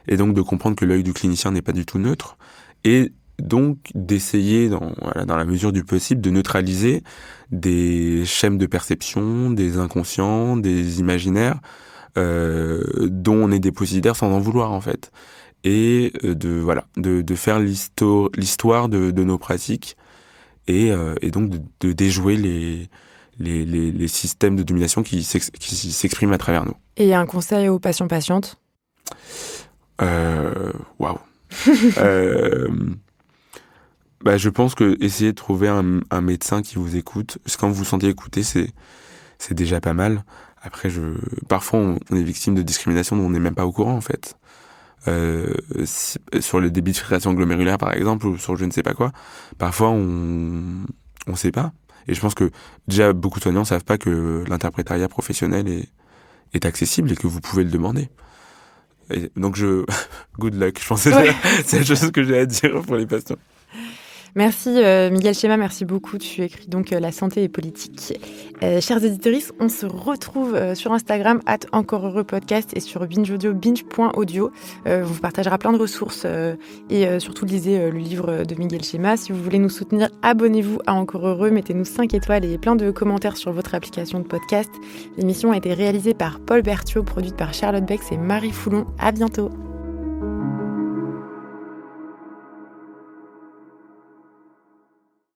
et donc de comprendre que l'œil du clinicien n'est pas du tout neutre. Et donc d'essayer, dans la mesure du possible, de neutraliser des schèmes de perception, des inconscients, des imaginaires dont on est dépositaire sans en vouloir en fait. Et de faire l'histoire de nos pratiques et donc de déjouer les systèmes de domination qui s'expriment à travers nous. Et un conseil aux patients-patientes ? Waouh. Je pense que essayer de trouver un médecin qui vous écoute, parce que quand vous vous sentez écouté, c'est déjà pas mal. Après, parfois on est victime de discrimination dont on n'est même pas au courant en fait. Sur le débit de filtration glomérulaire par exemple, ou sur je ne sais pas quoi, parfois on sait pas. Et je pense que déjà beaucoup de soignants savent pas que l'interprétariat professionnel est accessible et que vous pouvez le demander. Et donc good luck, je pense que c'est la chose que j'ai à dire pour les patients. Merci Miguel Chema, merci beaucoup. Tu écris donc La santé et politique. Chers auditeurs, on se retrouve sur Instagram @encoreheureux-podcast et sur Binge Audio, binge.audio. On vous partagera plein de ressources et surtout lisez le livre de Miguel Chema. Si vous voulez nous soutenir, abonnez-vous à Encore Heureux, mettez-nous 5 étoiles et plein de commentaires sur votre application de podcast. L'émission a été réalisée par Paul Berthiaud, produite par Charlotte Bex et Marie Foulon. À bientôt.